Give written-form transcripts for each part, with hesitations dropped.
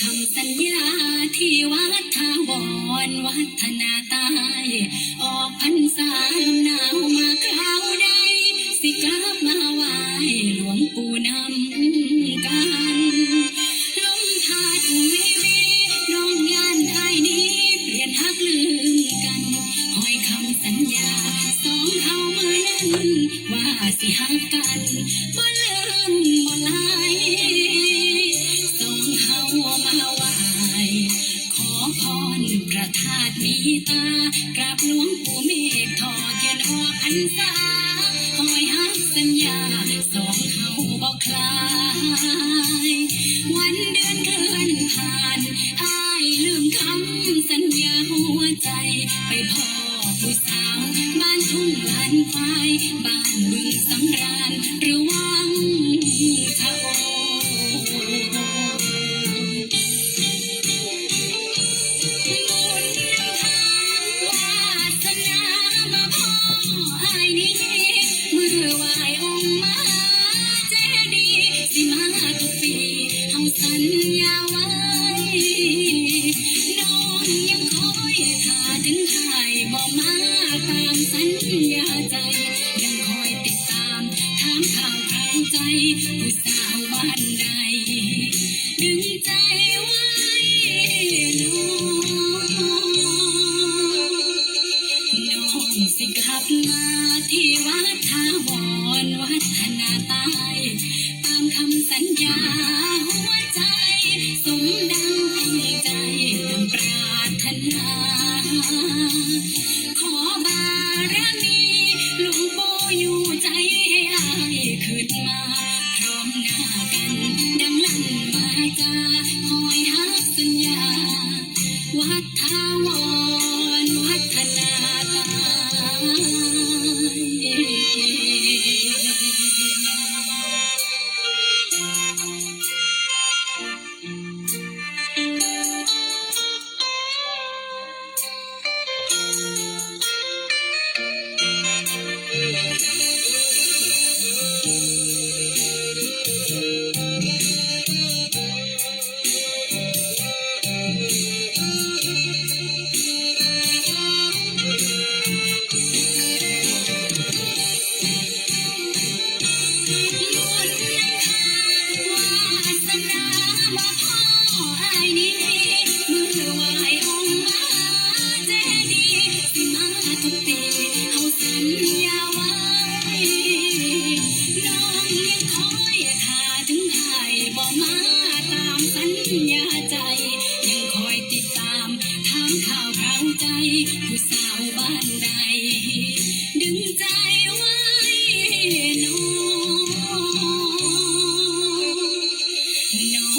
คำสัญญาที่วัดทาวรวัฒนาใต้ออกพรรษาลมหนาวมาคราวใดสิกลับมาไหว้หลวงปู่นำกันลมพัดวิวีน้องยานไอ้นี้เปลี่ยนฮักลืมกันหอยคำสัญญาสองเอามือนั้นว่าสิฮักกันบ่ลืมบ่ลายมาไหว้ขอพรพระธาตุมีตากราบหลวงปู่เมฆทอเทียนออกพรรษาคอยฮักสัญญาสองเฮาบอกคลายวันเดือนเคลื่อนผ่านอ้ายลืมคำสัญญาหัวใจไปพ่อผู้สาวบ้านทุ่งลานควายบ้านบึงสำราญหรือวังชะโอสัญญาไว้น้องยังคอยถ้าถึงหายบ่มาตามสัญญาใจยังคอยติดตามถามข่าวคราวใจผู้สาวบ้านใดดึงใจไว้น้องสิกลับมาที่วัดทาวรวัฒนาใต้ตามคำสัญญาหัวใจสมดังตั้งใจดังปรารถนาขอบารมีหลวงปู่อยู่ใจให้อายขึ้นมาพร้อมหน้ากันดังลั่นวาจาคอยฮักสัญญาวัดทาวรวัฒนาใต้ใจยังคอยติดตามถามข่าวคราวใจผู้สาวบ้านใดดึงใจไว้น้อ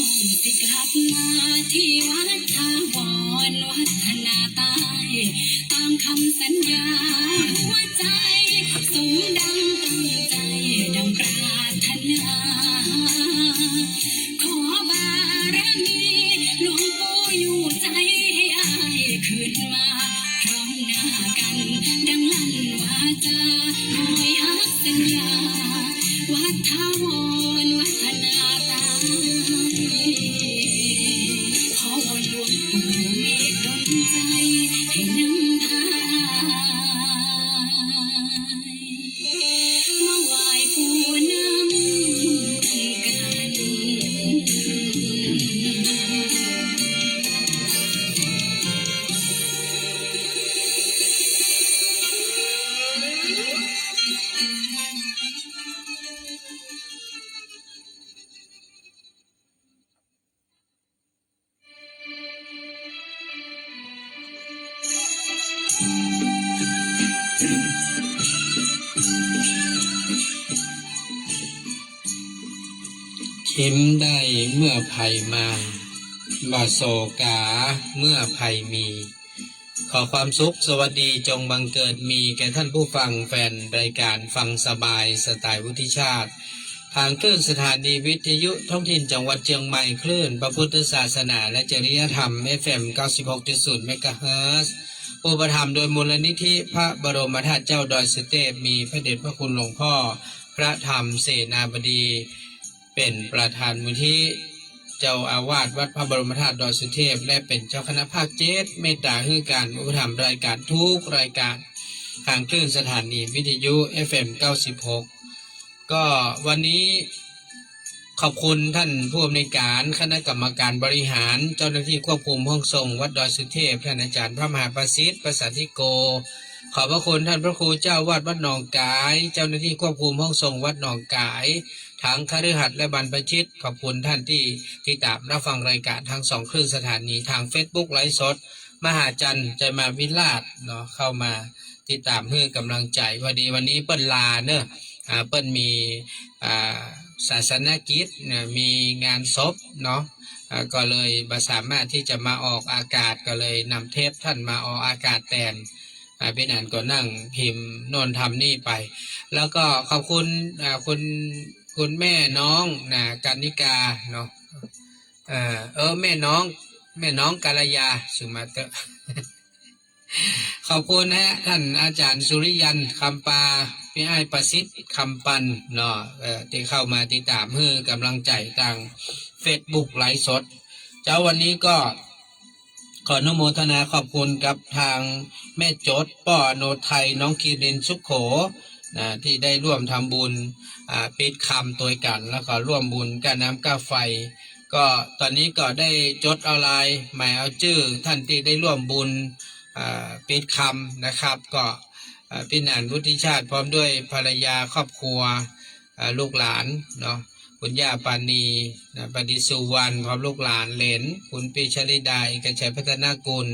งสิกลับมาที่วัดทาวรวัฒนาใต้ตามคำสัญญาหัวใจสมดังตั้งใจดังปรารถนาขอบารมีหลวงปู่อยู่ใจให้อายขึ้นมาพร้อมหน้ากันดังลั่นวาจาคอยฮักสัญญาวัดทาวรวัฒนาใต้ขอวอนหลวงปู่เมฆดลใจให้นำพามาไหว้ปู่นำกันยิ้มได้เมื่อภัยมาบ่โศกาเมื่อภัยมีข ขอความสุขสวัสดีจงบังเกิดมีแก่ท่านผู้ฟังแฟนรายการฟังสบายสไตล์วุฒิชาติทางคลื่นสถานีวิทยุท้องถิ่นจังหวัดเชียงใหม่คลื่นพระพุทธศาสนาและจริยธรรม FM 96.0 เมกะเฮิรตซ์อุปถัมภ์โดยมูลนิธิพระบรมธาตุเจ้าดอยสุเทพมีพระเดชพระคุณหลวงพ่อพระธรรมเสนาบดีเป็นประธานมูลนิธิเจ้าอาวาสวัดพระบรมธาตุดอยสุเทพและเป็นเจ้าคณะภาค7เมตตาให้การอุปถัมภ์รายการทุกรายการทางคลื่นสถานีวิทยุ FM 96ก็วันนี้ขอบคุณท่านผู้อำนวยการคณะกรรมการบริหารเจ้าหน้าที่ควบคุมห้องส่งวัดดอยสุเทพท่านอาจารย์พระมหาประสิทธิ์ประสาธิโกขอบพระคุณท่านพระครูเจ้าวาดวัดหนองกายเจ้าหน้าที่ควบคุมห้องส่งวัดหนองกายทั้งคฤหัสถ์และบรรพชิตขอบคุณท่านที่ติดตามรับฟังรายการทั้ง2คลื่นสถานีทาง Facebook ไลฟ์สดมหาจันทร์ใจมาวิราชเนาะเข้ามาติดตามให้กำลังใจพอดีวันนี้เปิ้นลาเนอะเปิ้นมีศาสนกิจมีงานศพเนาะก็เลยบ่สามารถที่จะมาออกอากาศก็เลยนำเทปท่านมาออกอากาศแทนพี่นันก็นั่งพิมพ์โน่นทำนี่ไปแล้วก็ขอบคุณคุณแม่น้องกันนิกาเนาะแม่น้องกาลยาสุมาเตอร์ ขอบคุณนะท่านอาจารย์สุริยันคำปาพี่ไอ้ประสิทธิ์คำปันเนาะที่เข้ามาติดตามให้กำลังใจทาง Facebook ไลฟ์สดเจ้าวันนี้ก็ขออนุโมทนาขอบคุณกับทางแม่โจทย์ป้อโนไทยน้องกีรินสุขโขที่ได้ร่วมทำบุญปิดคำตัวกันแล้วก็ร่วมบุญกับน้ำก้าไฟก็ตอนนี้ก็ได้จดเอาลายหมายเอาชื่อท่านที่ได้ร่วมบุญปิดคำนะครับก็พี่นันวุฒิชาติพร้อมด้วยภรรยาครอบครัวลูกหลานเนาะคุณย่าปานีปฏิสุวรรณพร้อมลูกหลานเหลนคุณปีชลิดาเอกชัยพัฒนากุล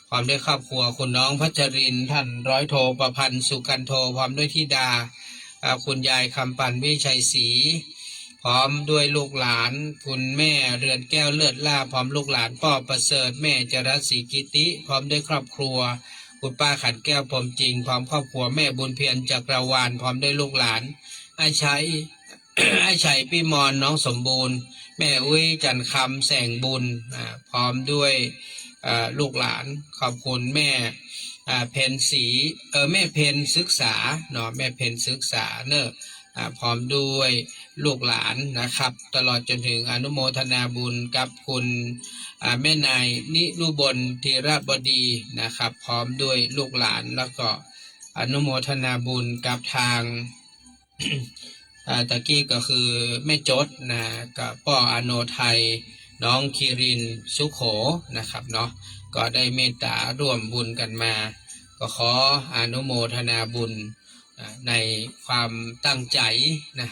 พร้อมด้วยครอบครัวคุณน้องพัชรินท่านร้อยโทประพันธ์สุกันโทพร้อมด้วยธิดาคุณยายคำปันวิชัยศรีพร้อมด้วยลูกหลานคุณแม่เรือนแก้วเลือดล่าพร้อมลูกหลานพ่อประเสริฐแม่จรัสศรีกิติพร้อมด้วยครอบครัวคุณป้าขันแก้วพรมจริงพร้อมครอบครัวแม่บุญเพียรจักรวาลพร้อมด้วยลูกหลานไอ้ชัย ไอ้ชัยพี่มอนน้องสมบูรณ์แม่อุ้ยจันคำแสงบุญพร้อมด้วยลูกหลานขอบคุณแม่เพนสีแม่เพนศึกษาเนาะแม่เพนศึกษาเนอะพร้อมด้วยลูกหลานนะครับตลอดจนถึงอนุโมทนาบุญกับคุณแม่นายนิรุบลธีรบดีนะครับพร้อมด้วยลูกหลานแล้วก็อนุโมทนาบุญกับทาง ตะกี้ก็คือแม่จดกับป้ออโนไทยน้องคีรินสุโขนะครับเนาะก็ได้เมตตาร่วมบุญกันมาก็ขออนุโมทนาบุญในความตั้งใจ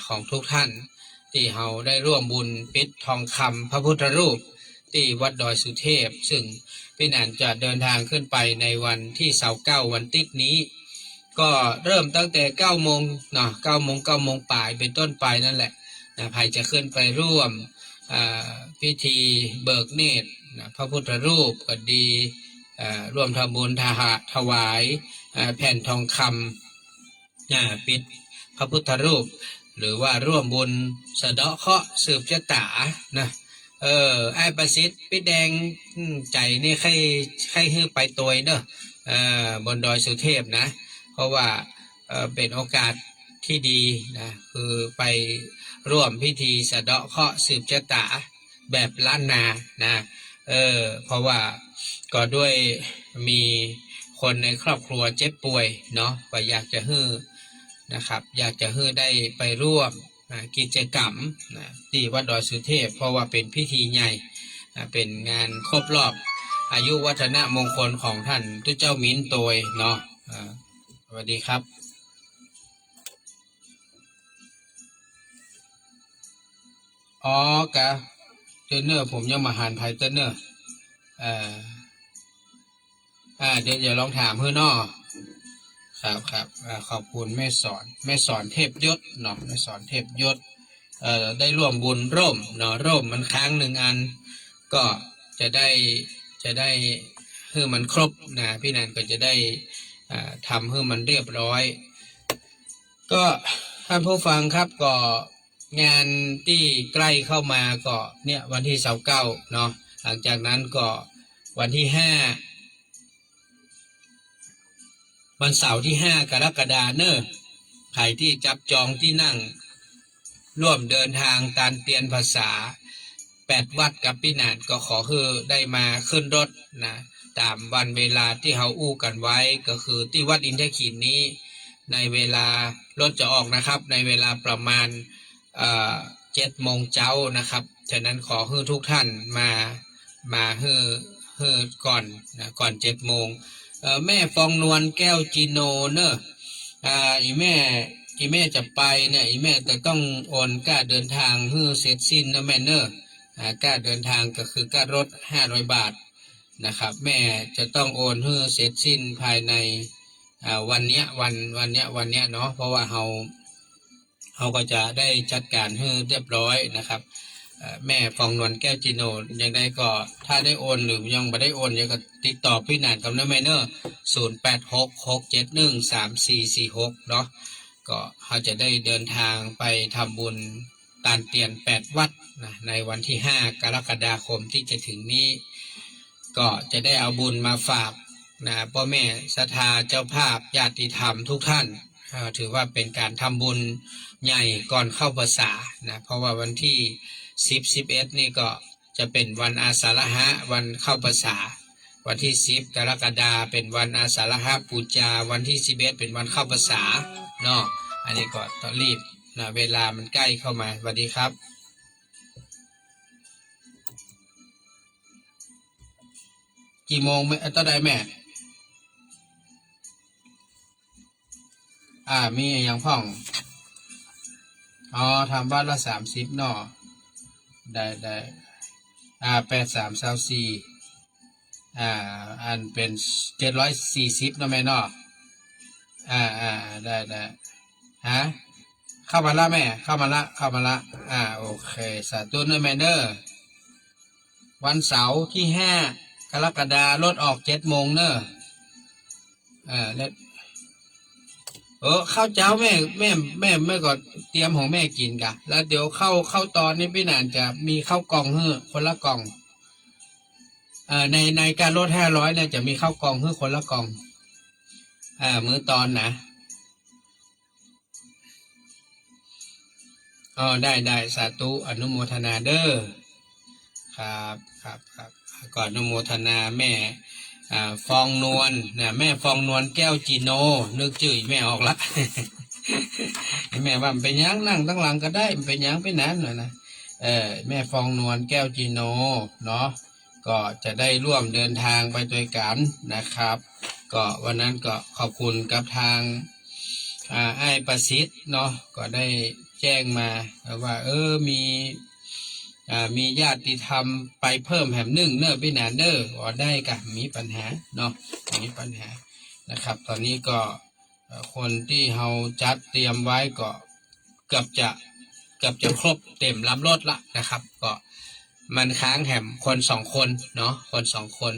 ของทุกท่านที่เราได้ร่วมบุญปิดทองคำพระพุทธรูปที่วัดดอยสุเทพซึ่งพี่นันจะเดินทางขึ้นไปในวันที่29วันติ๊กนี้ก็เริ่มตั้งแต่9 โมงเนาะ9 โมงป่ายเป็นต้นไปนั่นแหละใครจะขึ้นไปร่วมพิธีเบิกเนตรพระพุทธรูปก็ดีร่วมทำบุญถวายแผ่นทองคำปิดพระพุทธรูปหรือว่าร่วมบุญสะเดาะเคราะห์สืบชะตานะไอ้ประสิทธิ์พี่แดงใจนี่ใครให้ไปตัวเนอะบนดอยสุเทพนะเพราะว่าเป็นโอกาสที่ดีนะคือไปร่วมพิธีสะเดาะเคราะห์สืบชะตาแบบล้านนานะเพราะว่าก็ด้วยมีคนในครอบครัวเจ็บป่วยเนาะก็อยากจะให้นะครับอยากจะให้ได้ไปร่วมกิจกรรมที่วัดดอยสุเทพเพราะว่าเป็นพิธีใหญ่เป็นงานครบรอบอายุวัฒนมงคลของท่านทุเจ้ามิ้นโตยเนาะสวัสดีครับอ๋อกะเทรนเนอร์ผมยังมาหารไทยเทรนเนอร์เดี๋ยวลองถามเพื่อนนอครับขอบคุณแม่สอนเทพยศเนาะแม่สอนเทพยศได้ร่วมบุญร่มเนาะร่มมันค้าง1 อันก็จะได้ ให้มันครบนะพี่นันก็จะได้ทำให้มันเรียบร้อยก็ท่านผู้ฟังครับก็งานที่ใกล้เข้ามาก็เนี่ยวันที่29เนาะหลังจากนั้นก็วันที่5วันเสาร์ที่5กรกฎาคมเนอะใครที่จับจองที่นั่งร่วมเดินทางตามเตียนภาษา8วัดกับพี่นันก็ขอคือได้มาขึ้นรถนะตามวันเวลาที่เขาอู้กันไว้ก็คือที่วัดอินทขีนนี้ในเวลารถจะออกนะครับในเวลาประมาณ7 โมงเช้านะครับฉะนั้นขอให้ทุกท่านมาให้ก่อนนะก่อน7 โมงแม่ฟองนวลแก้วจีโนเนอะอีแม่จะไปเนี่ยอีแม่จะต้องโอนค่าเดินทางให้เสร็จสิ้นนะแม่เนอะค่าเดินทางก็คือค่ารถ500 บาทนะครับแม่จะต้องโอนให้เสร็จสิ้นภายในวันเนี้ยเนาะเพราะว่าเขาก็จะได้จัดการให้เรียบร้อยนะครับแม่ฟองนวลแก้วจีโนยังได้ก็ถ้าได้โอนหรือยังไม่ได้โอนยังก็ติดต่อพี่หนานกับน้าแม่เนอร์0866713446เนาะก็เขาจะได้เดินทางไปทำบุญตานเตียน8 วัดนะในวันที่5 กรกฎาคมที่จะถึงนี้ก็จะได้เอาบุญมาฝากนะพ่อแม่ศรัทธาเจ้าภาพญาติธรรมทุกท่านถือว่าเป็นการทำบุญใหญ่ก่อนเข้าพรรษานะเพราะว่าวันที่10-11นี่ก็จะเป็นวันอาสาฬหะวันเข้าพรรษาวันที่10 กรกฎาคมเป็นวันอาสาฬหปูจาวันที่11เป็นวันเข้าพรรษาเนาะอันนี้ก็ต้องรีบนะเวลามันใกล้เข้ามาสวัสดีครับกี่โมงตอนใดแม่มีอย่างพ่องทำบ้านละ30เนาะได้8324อันเป็น740นะแม่เนาะได้ฮะเข้ามาละแม่เข้ามาละโอเคสาธุเนอะแม่เนอร์วันเสาร์ที่5 กรกฎาคมรถออก7 โมงเนอะข้าวเจ้าแม่ก็เตรียมของแม่กินกะแล้วเดี๋ยวเข้าตอนนี้พี่นานจะมีข้าวกล่องให้คนละกล่องในการลด500เนี่ยจะมีข้าวกล่องให้คนละกล่องมื้อตอนนะได้สาธุอนุโมทนาเด้อครับก่อนอนุโมทนาแม่ฟองนวลนะแม่ฟองนวลแก้วจีโนนึกชื่อแม่ออกละแม่ว่ามันเป็นยังนั่งตั้งหลังก็ได้มันเป็นยังเป็นนั้นนะแม่ฟองนวลแก้วจีโนเนาะก็จะได้ร่วมเดินทางไปด้วยกันนะครับก็วันนั้นก็ขอบคุณกับทางไอ้ประสิทธิ์เนาะก็ได้แจ้งมาว่ามีญาติธรรมไปเพิ่มแหม1เนอะพี่นานเนอร์ได้กะมีปัญหาเนาะมีปัญหานะครับตอนนี้ก็คนที่เราจัดเตรียมไว้ก็เกือบจะครบเต็มลำรถละนะครับก็มันค้างแหมคน2 คนเนาะคน2 คน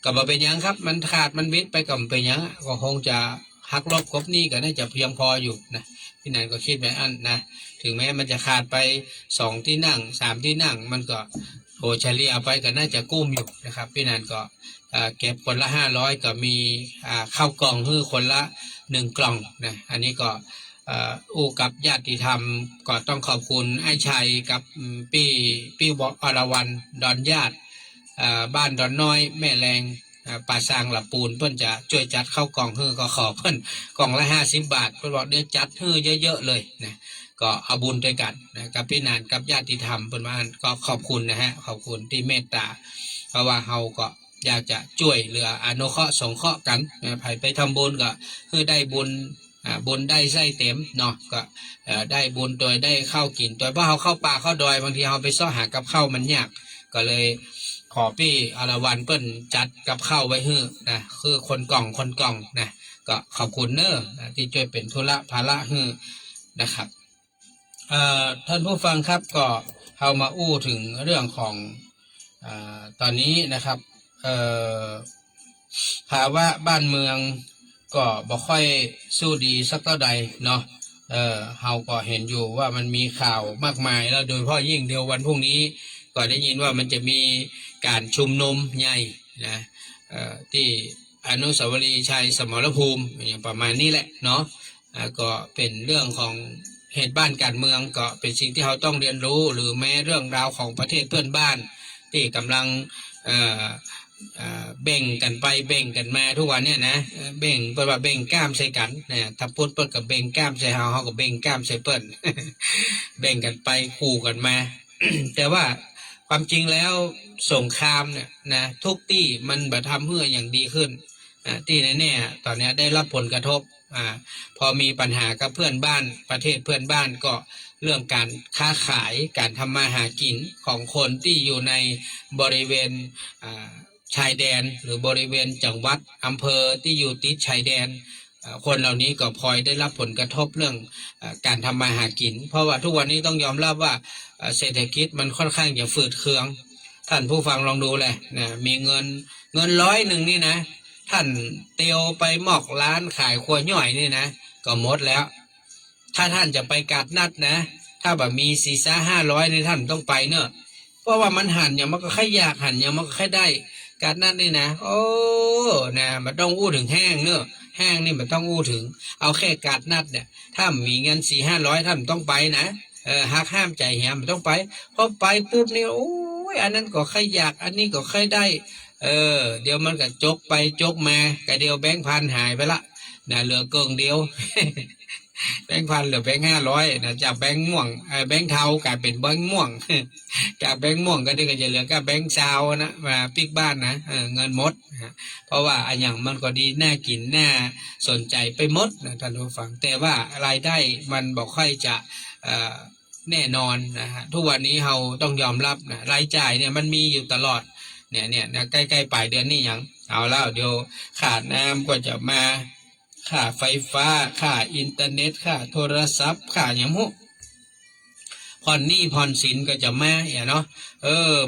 ก็บ่เป็นยังครับมันขาดมันวิทย์ไปกับเป็นยังก็คงจะหักลบกบนี่ก็น่าจะเพียงพออยู่นะพี่นันก็คิดแบบนั้นนะถึงแม้มันจะขาดไป2 ที่นั่ง3 ที่นั่งมันก็เฉลี่ยไปก็น่าจะกุ้มอยู่นะครับพี่นันก็เก็บคนละ500ก็มีข้าวกล่องให้คนละ1 กล่องนะอันนี้ก็อู้กับญาติธรรมก็ต้องขอบคุณไอ้ชัยกับพี่อรวรรณดอนญาติบ้านดอนน้อยแม่แรงป่าซางหลับปูนเพื่อนจะช่วยจัดเข้ากล่องฮื้อก็ขอเพื่อนกล่องละ50 บาทเพื่อนบอกเดี๋ยวจัดฮื้อเยอะๆเลยนะก็เอาบุญด้วยกันนะกับพี่นานกับญาติธรรมเพื่อนบ้านก็ขอบคุณนะฮะขอบคุณที่เมตตาเพราะว่าเฮาก็อยากจะช่วยเหลืออนุเคราะห์สงเคราะห์กันนะไปทำบุญก็คือได้บุญได้ไส้เต็มเนาะก็ได้บุญโดยได้ข้าวกินโดยเพราะเขาเข้าป่าเข้าดอยบางทีเขาไปซ่อหากับข้าวมันยากก็เลยขอพี่อรวรรณเปิ้นจัดกับข้าวไว้ให้นะคือคนกล่องนะก็ขอบคุณเนอะที่ช่วยเป็นธุระภาระให้นะครับท่านผู้ฟังครับก็เรามาอู้ถึงเรื่องของตอนนี้นะครับ ภาวะบ้านเมืองก็บ่ค่อยสู้ดีสักเท่าใดเนาะเฮาก็เห็นอยู่ว่ามันมีข่าวมากมายแล้วโดยเฉพาะยิ่งเดียววันพรุ่งนี้ก็ได้ยินว่ามันจะมีการชุมนุมใหญ่นะที่อนุสาวรีย์ชัยสมรภูมิอย่างประมาณนี้แหละเนาะก็เป็นเรื่องของเหตุบ้านการเมืองก็เป็นสิ่งที่เราต้องเรียนรู้หรือแม้เรื่องราวของประเทศเพื่อนบ้านที่กำลังเบ่งกันไปเบ่งกันมาทุกวันเนี่ยนะเบ่งเปิดว่าเบ่งกล้ามใส่กันนะถ้าพูดเปิดกับเบ่งกล้ามใส่เฮาเฮากับเบ่งกล้ามใส่เปิ้น เบ่งกันไปขู่กันมา แต่ว่าความจริงแล้วสงครามเนี่ยนะทุกที่มันบ่ทำเพื่ออย่างดีขึ้นที่แน่ๆตอนนี้ได้รับผลกระทบพอมีปัญหากับเพื่อนบ้านประเทศเพื่อนบ้านก็เรื่องการค้าขายการทำมาหากินของคนที่อยู่ในบริเวณชายแดนหรือบริเวณจังหวัดอำเภอที่อยู่ติดชายแดนคนเหล่านี้ก็พลอยได้รับผลกระทบเรื่องการทำมาหากินเพราะว่าทุกวันนี้ต้องยอมรับว่าเศรษฐกิจมันค่อนข้างจะฝืดเคืองท่านผู้ฟังลองดูเลยนะมีเงิน100นี่นะท่านเตียวไปหมอกร้านขายครัวย่อยนี่นะก็หมดแล้วถ้าท่านจะไปกาดนัดนะถ้าแบบมี400-500นี่ท่านต้องไปเนอะเพราะว่ามันหันอย่างมันก็แค่อยากหันอย่างมันก็แค่ได้กาดนัดนี่นะโอ้นะมันต้องอู้ถึงแห้งเนอะแห้งนี่มันต้องอู้ถึงเอาแค่กาดนัดเนี่ยถ้ามีเงิน400-500ท่านต้องไปนะหักห้ามใจแหมมันต้องไปพอไปปุ๊บนี่โอ้ยอันนั้นก็แค่อยากอันนี้ก็แค่ได้เดี๋ยวมันก็จกไปจกมาก็เดียวแบงค์พันหายไปละนะเหลือเกิงเดียว แบงค์พันเหลือแบงค์500นะจากแบงค์ม่วงแบงค์เทากลายเป็นแบงค์ม่วง จากแบงค์ม่วงก็ได้ก็จะเหลือก็แบงค์ซาวนะมาปิกบ้านนะเงินหมดเพราะว่าอันอย่างมันก็ดีน่ากินน่าสนใจไปหมดนะท่านผู้ฟังแต่ว่ารายได้มันบอกค่อยจะแน่นอนนะฮะทุกวันนี้เราต้องยอมรับนะรายจ่ายเนี่ยมันมีอยู่ตลอดเนี่ยนะใกล้ๆปลายเดือนนี่ยังเอาแล้วเดี๋ยวขาดน้ำก็จะมาค่าไฟฟ้าค่าอินเทอร์เน็ตค่าโทรศัพท์ค่าอย่างพวกผ่อนหนี้ผ่อนสินก็จะมาเนาะ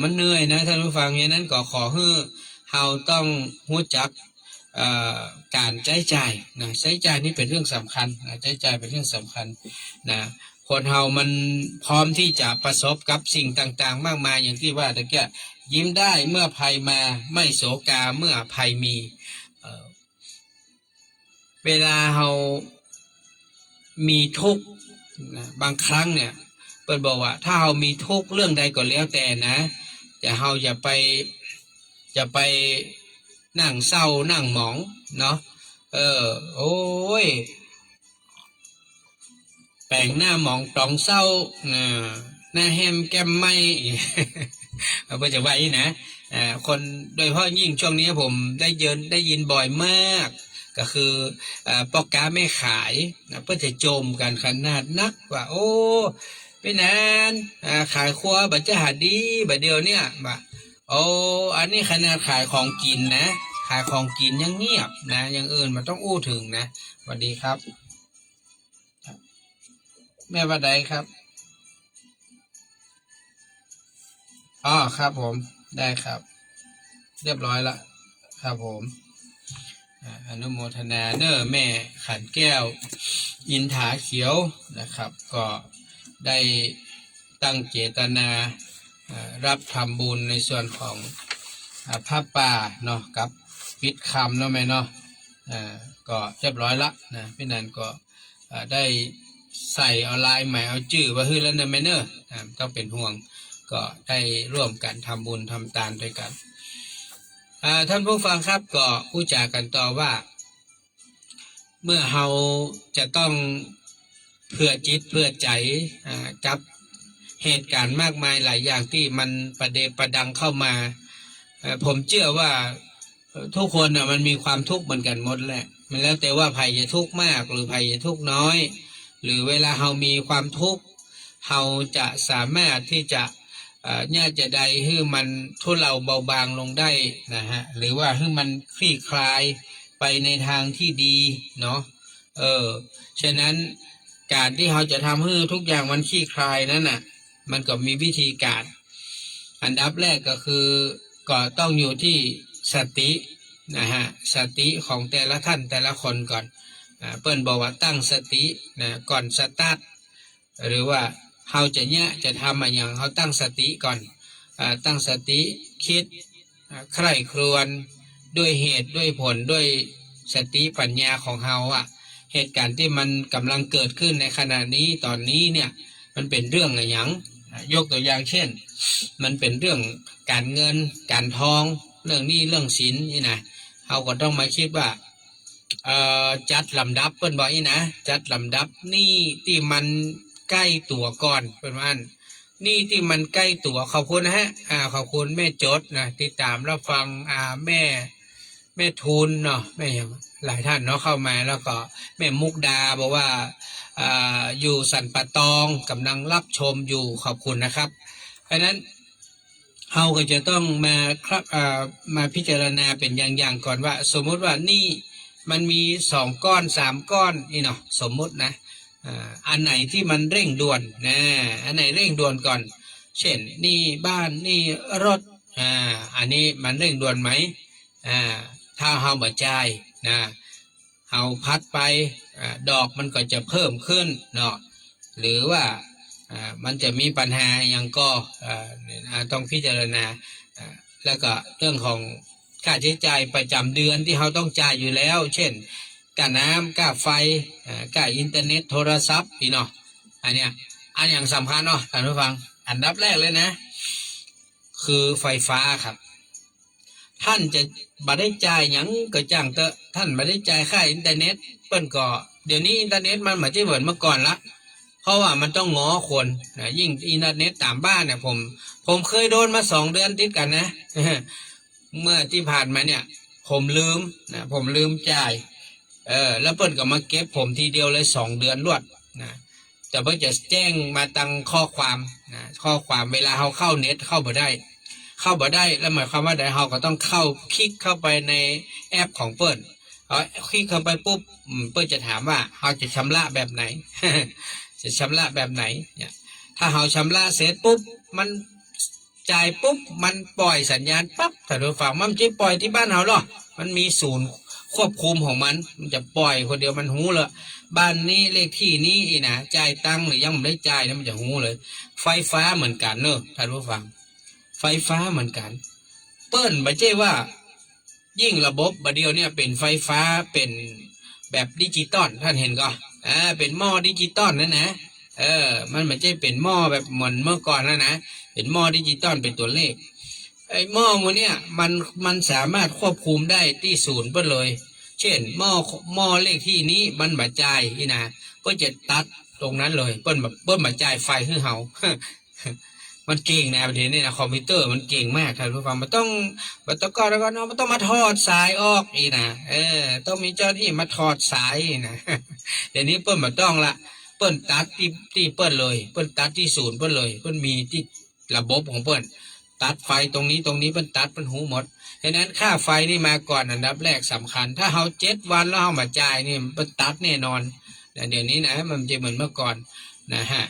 มันเหนื่อยนะท่านผู้ฟังอย่างนั้นก็ขอให้เราต้องรู้จักการใช้จ่ายนะใช้จ่ายนี่เป็นเรื่องสำคัญนะใช้จ่ายเป็นเรื่องสำคัญนะคนเรามันพร้อมที่จะประสบกับสิ่งต่างๆมากมายอย่างที่ว่าตะเกียยิ้มได้เมื่อภัยมาไม่โศกาเมื่อภัยมีเวลาเรามีทุกข์นะบางครั้งเนี่ยเปิดบอกว่าถ้าเรามีทุกข์เรื่องใดก็แล้วแต่นะแต่เราอย่าไปนั่งเศร้านั่งหมองเนาะโอ้ยแปลงหน้าหมองตองเศร้าหน้าแฮมแก้มไม่ เพื่อจะไว้นะคนโดยเฉพาะยิ่งช่วงนี้ผมได้ยินบ่อยมากก็คือปอกกาไม่ขายเพื่อจะโจมกันขนาดนักว่าโอ้เป็นนั้นขายครัวบัจจะหาดีบัดเดียวเนี่ยบ่โอ้อันนี้ขนาดขายของกินนะขายของกินยังเงียบนะยังอื่นมันต้องอู้ถึงนะสวัสดีครับแม่บัดใดครับอ๋อครับผมได้ครับเรียบร้อยละครับผมอนุโมทนาเนอแม่ขันแก้วอินถาเขียวนะครับก็ได้ตั้งเจตนารับทำบุญในส่วนของผ้าป่าเนาะกับปิดคำเนาะแม่เนาะก็เรียบร้อยละนะพี่นันก็ได้ใส่เอาลายใหม่เอาจื่อมาให้แล้วนะแม่เนอต้องเป็นห่วงก็ได้ร่วมกันทำบุญทำทานด้วยกันท่านผู้ฟังครับก็พูดจากันต่อว่าเมื่อเราจะต้องเพื่อจิตเพื่อใจกับเหตุการณ์มากมายหลายอย่างที่มันประเดประดังเข้ามาผมเชื่อว่าทุกคนมันมีความทุกข์เหมือนกันหมดแหละมันแล้วแต่ว่าใครจะทุกข์มากหรือใครจะทุกข์น้อยหรือเวลาเรามีความทุกข์เราจะสามารถที่จะเนี่ยจะได้ให้มันทุเลาเบาบางลงได้นะฮะหรือว่าให้มันคลี่คลายไปในทางที่ดีเนาะฉะนั้นการที่เราจะทำให้ทุกอย่างมันคลี่คลายนั้นน่ะมันก็มีวิธีการอันดับแรกก็คือก็ต้องอยู่ที่สติ นะฮะสติของแต่ละท่านแต่ละคนก่อนเปิ้นบอกว่าตั้งสตินะก่อนสตาร์ทหรือว่าเฮาจะเนี่ยจะทำอะไรอย่างเฮาตั้งสติก่อนตั้งสติคิดใคร่ครวญด้วยเหตุด้วยผลด้วยสติปัญญาของเฮาเหตุการณ์ที่มันกำลังเกิดขึ้นในขณะนี้ตอนนี้เนี่ยมันเป็นเรื่องอะไรอย่างยกตัวอย่างเช่นมันเป็นเรื่องการเงินการทองเรื่องหนี้เรื่องสินนี่นะเราก็ต้องมาคิดว่าจัดลำดับเปิ้นบอกนี่นะจัดลำดับหนี้ที่มันใกล้ตัวก่อนเป็นว่าหนี้ที่มันใกล้ตัวขอบคุณนะฮะขอบคุณแม่จดนะติดตามรับฟังแม่ทูลเนาะแม่หลายท่านเนาะเข้ามาแล้วก็แม่มุกดาบอกว่าอยู่สันปะตองกำลังรับชมอยู่ขอบคุณนะครับเพราะนั้นเราก็จะต้องมาครับมาพิจารณาเป็นอย่างก่อนว่าสมมติว่านี่มันมี2 ก้อน3 ก้อนนี่เนาะสมมตินะอันไหนที่มันเร่งด่วนนะอันไหนเร่งด่วนก่อนเช่นนี่บ้านนี่รถอันนี้มันเร่งด่วนไหมถ้าเราบ่จ่ายนะเราพัดไปดอกมันก็จะเพิ่มขึ้นเนาะหรือว่ามันจะมีปัญหาอย่างก็ต้องพิจารณาแล้วก็เรื่องของค่าใช้จ่ายประจำเดือนที่เราต้องจ่ายอยู่แล้วเช่นค่าน้ำค่าไฟค่าอินเทอร์เน็ตโทรศัพท์พี่เนาะอันเนี้ยอันอย่างสำคัญเนาะท่านผู้ฟังอันดับแรกเลยนะคือไฟฟ้าครับท่านจะบ่ได้จ่ายหยังก็จ้างเตอะท่านบ่ได้จ่ายค่าอินเทอร์เน็ตเปิ้นก็เดี๋ยวนี้อินเทอร์เน็ตมันเหมือนที่เหมือนเมื่อก่อนละเพราะว่ามันต้องง้อคนนะยิ่งอินเทอร์เน็ตตามบ้านเนี่ยผมเคยโดนมา2 เดือนติดกันนะ เมื่อที่ผ่านมาเนี่ยผมลืมจ่ายแล้วเปิ้นก็มาเก็บผมทีเดียวเลย2 เดือนรวดนะแต่เพิ่นจะแจ้งมาตั้งข้อความนะข้อความเวลาเราเข้าเน็ตเข้าบ่ได้แล้วหมายความว่าเดี๋ยวเราก็ต้องคลิกเข้าไปในแอปของเปิ้นคลิกเข้าไปปุ๊บเปิ้นจะถามว่าเราจะชำระแบบไหน จะชำระแบบไหนเนี่ยถ้าเราชำระเสร็จปุ๊บมันจ่ายปุ๊บมันปล่อยสัญญาณปั๊บถ้าเราฟังมันจะปล่อยที่บ้านเราหรอมันมีศูนย์ควบคุมของมันจะปล่อยคนเดียวมันหูเลยบ้านนี้เลขที่นี้นะจ่ายตังค์หรือยังไม่ได้จ่ายนะมันจะหูเลยไฟฟ้าเหมือนกันเนอะท่านผู้ฟังไฟฟ้าเหมือนกันเปิ้นไม่ใช่ว่ายิ่งระบบบัดเดียวเนี่ยเป็นไฟฟ้าเป็นแบบดิจิตอลท่านเห็นก็เป็นหม้อดิจิตอลนะมันไม่ใช่เป็นหม้อแบบเหมือนเมื่อก่อนแล้วนะเป็นหม้อดิจิตอลเป็นตัวเลขไอ้หม้อมันเนี่ยมันสามารถควบคุมได้ที่ศูนย์เปิ้นเลยเช่นหม้อเลขที่นี้มันบ่จ่ายนี่นะเปิ้นจะตัดตรงนั้นเลยเปิ้นบ่จ่ายไฟให้เฮา มันเก่งนะประเด็นนี้นะคอมพิวเตอร์มันเก่งมากท่านผู้ฟังมันต้องก่อนแล้วก็เนาะมันต้องมาถอดสายออกอีกนะต้องมีเจ้าที่มาถอดสายนะ เดี๋ยวนี้เปิ้นบ่ต้องละเปิ้นตัดที่เปิ้นเลยเปิ้นตัดที่ศูนย์เปิ้นเลยเปิ้นมีที่ระบบของเปิ้นตัดไฟตรงนี้เปิ้นตัดเปิ้นหูหมดฉะนั้นค่าไฟนี่มาก่อนอันดับแรกสำคัญถ้าเฮา7 วันแล้วเฮามาจ่ายนี่เปิ้นตัดแน่นอนแต่เดี๋ยวนี้นะมันจะเหมือนเมื่อก่อนนะฮะ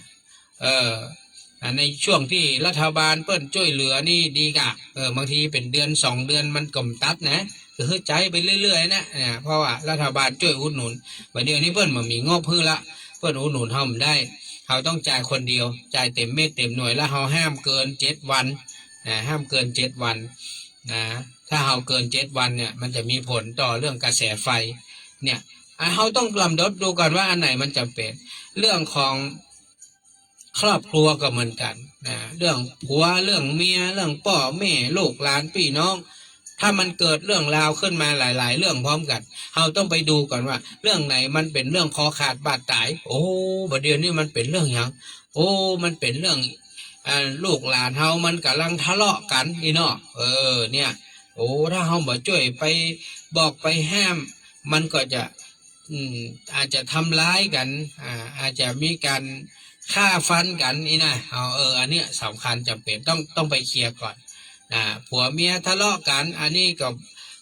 ในช่วงที่รัฐบาลเปิ้นช่วยเหลือนี่ดีกะบางทีเป็นเดือน2 เดือนมันก็ตัดนะคือใจไปเรื่อยๆนะเพราะว่ารัฐบาลช่วยอุดหนุนวันเดียวนี้เปิ้นมันมีงบเพิ่มละเปิ้นอุดหนุนเฮาไม่ได้เขาต้องจ่ายคนเดียวจ่ายเต็มเม็ดเต็มหน่วยแล้วเขาห้ามเกิน7 วันห้ามเกิน7 วันนะถ้าเขาเกิน7 วันเนี่ยมันจะมีผลต่อเรื่องกระแสไฟเนี่ยเขาต้องลำดับดูก่อนว่าอันไหนมันจำเป็นเรื่องของครอบครัวก็เหมือนกันนะเรื่องผัวเรื่องเมียเรื่องพ่อแม่ลูกหลานพี่น้องถ้ามันเกิดเรื่องราวขึ้นมาหลายๆเรื่องพร้อมกันเราต้องไปดูก่อนว่าเรื่องไหนมันเป็นเรื่องคอขาดบาดตายโอ้บัดเดี๋ยวนี้มันเป็นเรื่องอย่างมันเป็นเรื่องลูกหลานเฮามันกำลังทะเลาะกันนี่เนาะเนี่ยถ้าเฮาบ่ช่วยไปบอกไปห้ามมันก็จะอาจจะทำร้ายกันอาจจะมีการฆ่าฟันกันนี่นะอันเนี้ยสำคัญจำเป็นต้องไปเคลียร์ก่อนผัวเมียทะเลาะกันอันนี้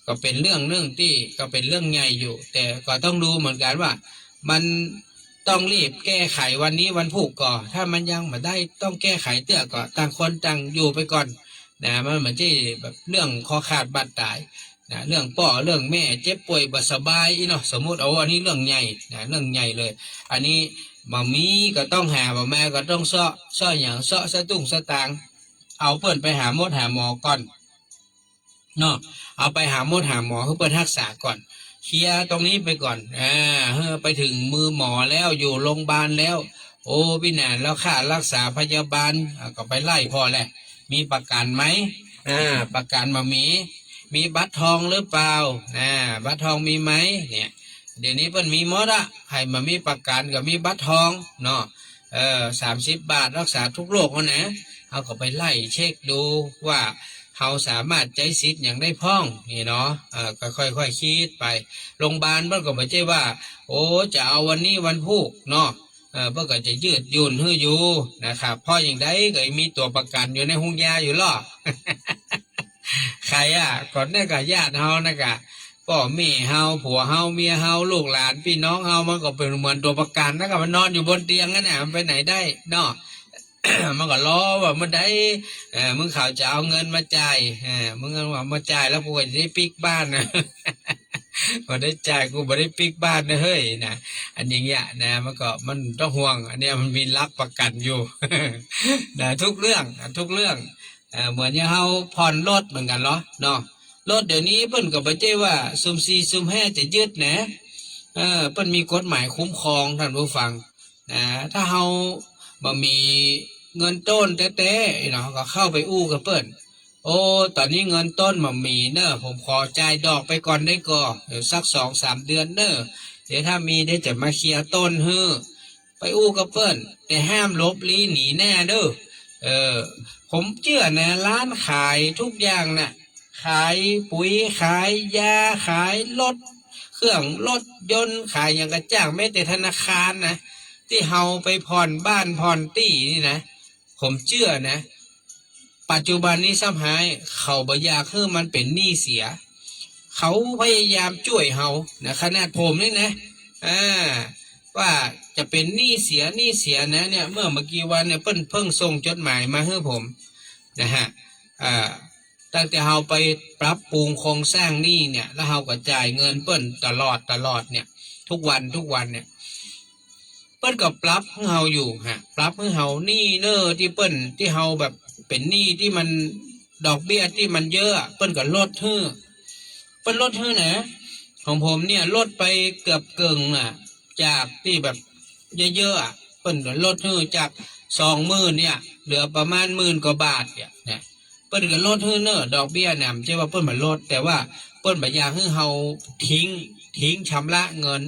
ก็เป็นเรื่องที่ก็เป็นเรื่องใหญ่อยู่แต่ก็ต้องดูเหมือนกันว่ามันต้องรีบแก้ไขวันนี้วันพุธก่อนถ้ามันยังไม่ได้ต้องแก้ไขเตื้อก่อนต่างคนต่างอยู่ไปก่อนมันเหมือนที่แบบเรื่องคอขาดบาดตาย นะเรื่องพ่อเรื่องแม่เจ็บป่วยบ่สบายอีเนาะสมมุติเอาอันนี้เรื่องใหญ่นะเรื่องใหญ่เลยอันนี้บ่มีก็ต้องหาบ่แม่ก็ต้องซ้ออย่างซ้อสะตุ้งสะตางเอาเปิ้นไปหาหมอก่อนเนาะเอาไปหาหมอให้เปิ้นรักษาก่อนเคลียร์ตรงนี้ไปก่อนไปถึงมือหมอแล้วอยู่โรงพยาบาลแล้วโอ้พี่แหนแล้วค่ารักษาพยาบาลก็ไปไล่พอแหละมีประกันไหมประกันมามีบัตรทองหรือเปล่าบัตรทองมีไหมเนี่ยเดี๋ยวนี้เพิ่นมีหมดอะให้มามีประกันกับมีบัตรทองเนาะ30 บาทรักษาทุกโรคนะเขาก็ไปไล่เช็คดูว่าเขาสามารถใจสิทธิ์อย่างได้พ้องนี่เนาะก็ค่อยๆคิดไปโรงพยาบาลเพิ่นก็ไม่ใช่ว่าโอ้จะเอาวันนี้วันพุธเนาะเพิ่นก็จะยืดหยุ่นให้อยู่นะครับเพราะอย่างใดก็มีตัวประกันอยู่ในห้องยาอยู่ล่อ ใครก่อนเนี่ยก็ญาติเฮานะกะพ่อแม่เฮาผัวเฮาเมียเฮาลูกหลานพี่น้องเฮามันก็เป็นเหมือนตัวประกันนะก็มันนอนอยู่บนเตียงนั่นแหละมันไปไหนได้เนาะ มันก็รอว่ามันได้มึงเขาจะเอาเงินมาจ่ายมึงเอามาจ่ายแล้วกูจะได้ปิกบ้านนะ ก็ได้จ่ายกูไม่ได้ปิกบ้านนะเฮ้ยนะอันอย่างเงี้ยนะมันต้องห่วงอันเนี้ยมันมีรับประกันอยู่ นะทุกเรื่องเหมือนอย่างเฮาผ่อนรถเหมือนกันเนาะรถเดี๋ยวนี้เพิ่นก็บ่ใช่ว่าซุ่ม4ซุ่ม5จะยึดนะเพิ่นมีกฎหมายคุ้มครองท่านผู้ฟังนะถ้าเฮาบ่มีเงินต้นแท้ๆเนาะก็เข้าไปอู้กับเพิ่นโอ้ตอนนี้เงินต้นบ่มีเนอะผมขอจ่ายดอกไปก่อนได้ก่อเดี๋ยวสัก2-3 เดือนเนอะเดี๋ยวถ้ามีได้จะมาเคลียร์ต้นฮื้อไปอู้กับเพิ่นแต่ห้ามลบลี้หนีแน่เด้อผมเชื่อนะร้านขายทุกอย่างน่ะขายปุ๋ยขายยาขายรถเครื่องรถยนต์ขายอย่างกระจ้างไม่แต่ธนาคารนะที่เฮาไปผ่อนบ้านผ่อนตี้นี่นะผมเชื่อนะปัจจุบันนี้ซ้ำหายเขาบ่อยากให้มันเป็นหนี้เสียเขาพยายามช่วยเฮานะขนาดผมนี่นะว่าจะเป็นหนี้เสียนะเนี่ยเมื่อกี้วันเนี่ยเพิ่งส่งจดหมายมาให้ผมนะฮะตั้งแต่เฮาไปปรับปรุงโครงสร้างหนี้เนี่ยแล้วเฮาก็จ่ายเงินเปิ้นตลอดเนี่ยทุกวันเนี่ยเปิ้นก็ปรับให้เฮาอยู่ปรับให้เฮาหนี้เนอที่เปิ้นที่เฮาแบบเป็นหนี้ที่มันดอกเบี้ยที่มันเยอะเปิ้นก็ลดให้เปิ้นลดให้นะของผมเนี่ยลดไปเกือบเกินจากที่แบบเยอะๆเปิ้นก็ลดให้จาก20,000เนี่ยเหลือประมาณ10,000 กว่าบาทเนี่ยนะเปิ้นก็ลดให้เนอะดอกเบี้ยเนี่ยไม่ใช่ว่าเปิ้นบ่ลดแต่ว่าเปิ้นบ่อยากให้เฮาทิ้งชำระเงิน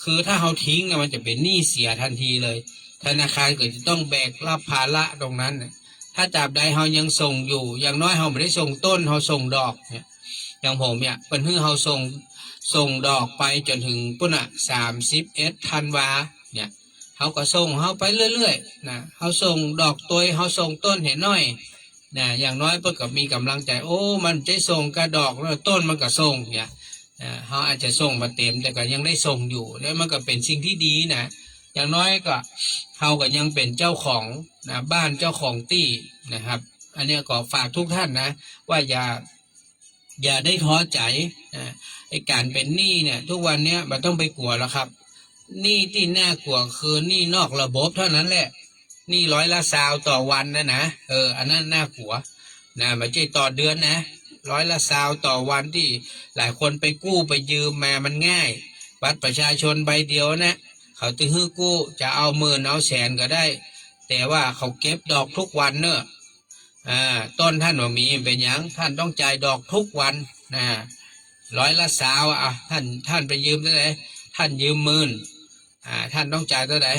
คือถ้าเฮาทิ้งมันจะเป็นหนี้เสียทันทีเลยธนาคารก็จะต้องแบกรับภาระตรงนั้นถ้าจับใดเฮายังส่งอยู่อย่างน้อยเฮาไม่ได้ส่งต้นเฮาส่งดอกเนี่ยอย่างผมเนี่ยเปิ้นให้เฮาส่งดอกไปจนถึงปุ่น31 ธันวาเนี่ยเขาก็ส่งเขาไปเรื่อยๆนะเขาส่งดอกตัวเขาส่งต้นเห็นน้อยนะอย่างน้อยเพื่อกับมีกำลังใจโอ้มันจะส่งกระดอกแล้วต้นมันก็ส่งเนี่ยเขาอาจจะส่งมาเต็มแต่ก็ยังได้ส่งอยู่แล้วมันก็เป็นสิ่งที่ดีนะอย่างน้อยก็เขาก็ยังเป็นเจ้าของนะบ้านเจ้าของที่นะครับ อันนี้ก็ฝากทุกท่านนะว่าอย่าได้ท้อใจไอ้การเป็นหนี้เนี่ยทุกวันเนี้ยมันต้องไปกลัวแล้วครับหนี้ที่น่ากลัวคือหนี้นอกระบบเท่านั้นแหละหนี้20%ต่อวันนะอันนั้นน่ากลัวนะไม่ใช่ต่อเดือนนะ20%ต่อวันที่หลายคนไปกู้ไปยืมมามันง่ายบัตรประชาชนใบเดียวนะเขาตึงฮื้อกู้จะเอา10,000เอา100,000ก็ได้แต่ว่าเขาเก็บดอกทุกวันเนอะต้นท่านว่ามีเป็นอย่างท่านต้องจ่ายดอกทุกวันนะ20%ท่านไปยืมเท่าไหร่ท่านยืม10,000ท่านต้องจ่ายเท่าไหร่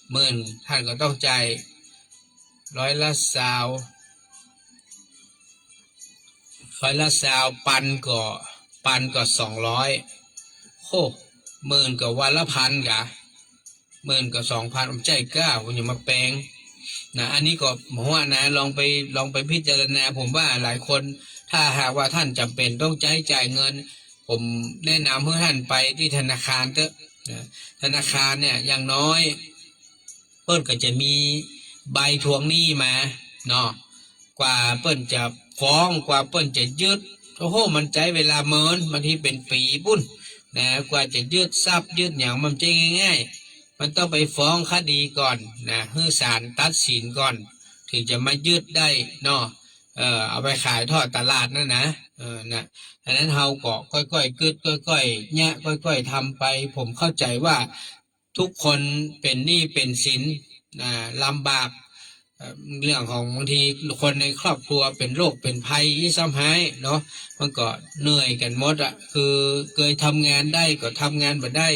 10,000ท่านก็ต้องจ่าย20%ปันก็200โค10,000ก็วันละ1,000กะ10,000ก็2,000ผมใจกล้าผมอย่ามาแปลงนะอันนี้ก็หมอว่านะลองไปพิจารณาผมว่าหลายคนถ้าหากว่าท่านจำเป็นต้องจ่ายเงินผมแนะนำให้ท่านไปที่ธนาคารเถอะธนาคารเนี่ยอย่างน้อยเปิ้นก็จะมีใบทวงหนี้มาเนาะกว่าเปิ้นจะฟ้องกว่าเปิ้นจะยึด โอ้โหมันใจเวลาเมินบางทีเป็นปีปุ้นนะกว่าจะยืดทรัพย์ยืดอย่างมันใจง่ายๆมันต้องไปฟ้องคดีก่อนนะให้ศาลตัดสินก่อนถึงจะมายืดได้เนาะเอาไปขายทอดตลาดนั่นนะนะดังนั้นเฮาก็ค่อยๆกึดค่อยๆเนี่ยค่อยๆทำไปผมเข้าใจว่าทุกคนเป็นหนี้เป็นสินลำบากเรื่องของบางทีคนในครอบครัวเป็นโรคเป็นภัยที่ซ้ำหายเนาะมันก็เหนื่อยกันหมดอ่ะคือเคยทำงานได้ก็ทำงานมาได้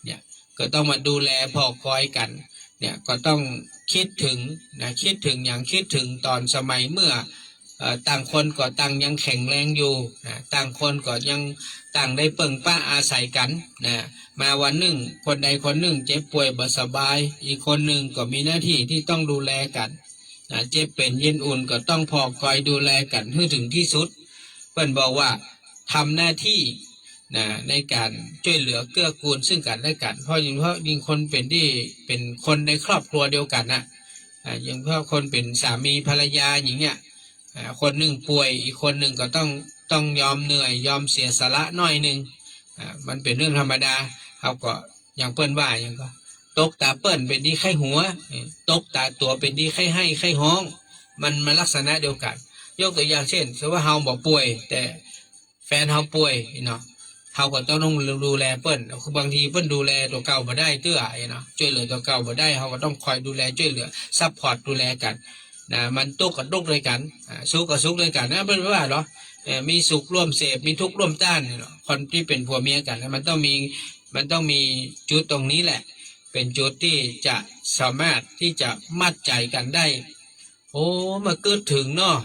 เนี่ยก็ต้องมาดูแลพอคอยกันเนี่ยก็ต้องคิดถึงนะคิดถึงอย่างคิดถึงตอนสมัยเมื่อต่างคนก็ต่างยังแข็งแรงอยู่นะต่างคนก็ยังต่างได้เปิ่งป้าอาศัยกันนะมาวันหนึ่งคนใดคนหนึ่งเจ็บป่วยบ่สบายอีกคนหนึ่งก็มีหน้าที่ที่ต้องดูแลกันเจ็บเป็นเย็นอุ่นก็ต้องพอคอยดูแลกันให้ถึงที่สุดเพิ่นบอกว่าทำหน้าที่ในการช่วยเหลือเกื้อกูลซึ่งกันและกันเพราะยิ่งคนเป็นคนในครอบครัวเดียวกันอย่างเพราะคนเป็นสามีภรรยาอย่างเงี้ยคนหนึ่งป่วยอีกคนหนึ่งก็ต้องยอมเหนื่อยยอมเสียสละหน่อยหนึ่งมันเป็นเรื่องธรรมดาเขาก็อย่างเปิ้นว่าอย่างก็ตกตาเปิ้นเป็นดีไข้หัวตกตาตัวเป็นดีไข้ให้ไข้ห้องมันลักษณะเดียวกันยกตัวอย่างเช่นสมมติว่าเฮาบอกป่วยแต่แฟนเฮาป่วยเนาะเฮาก็ต้องดูแลเปิ้นคือบางทีเปิ้นดูแลตัวเก่าบ่ได้เตื้อเนาะช่วยเหลือตัวเก่าบ่ได้เฮาก็ต้องคอยดูแลช่วยเหลือซัพพอร์ตดูแลกันมันตุกกับตุกด้วยกันสุขกับสุขด้วยกันนะเปิ้นว่าเนาะมีสุขร่วมเสพมีทุกข์ร่วมต้านเนาะคนที่เป็นผัวเมียกันมันต้องมีจุดตรงนี้แหละเป็นจุดที่จะสามารถที่จะมัดใจกันได้โอ้มาเกิดถึงเนาะ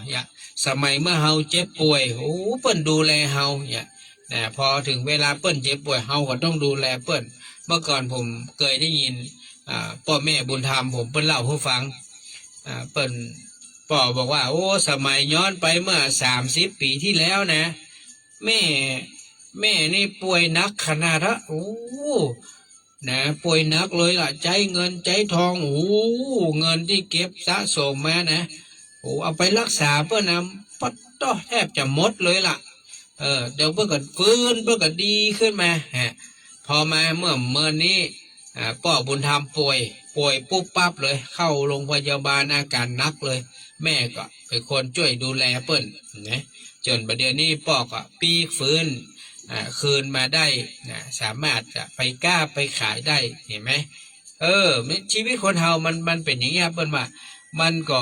สมัยเมื่อเฮาเจ็บป่วยโอ้เปิ้นดูแลเฮาพอถึงเวลาเปิ้นเจ็บป่วยเฮาก็ต้องดูแลเปิ้นเมื่อก่อนผมเคยได้ยินพ่อแม่บุญธรรมผมเปิ้นเล่าให้ฟังเปิ้นพ่อบอกว่าโอ้สมัยย้อนไปเมื่อ30 ปีที่แล้วนะแม่นี่ป่วยหนักขนาดละโอ้ป่วยหนักเลยล่ะใจเงินใจทองโอ้เงินที่เก็บสะสมมานะโอ้เอาไปรักษาเพื่อนปัดต่อแทบจะหมดเลยล่ะเดี๋ยวเพื่อก็ฟื้นเพื่อก็ดีขึ้นมาพอมาเมื่อนี้พ่อบุญธรรมป่วยปุ๊บปั๊บเลยเข้าโรงพยาบาลอาการหนักเลยแม่ก็เป็นคนช่วยดูแลเปิ้นนะจนประเดี๋ยวนี้พ่อก็ปีฟื้นคืนมาได้สามารถจะไปกล้าไปขายได้เห็นไหมชีวิตคนเฮามันเป็นอย่างเงี้ยเปิ้นว่ามันก็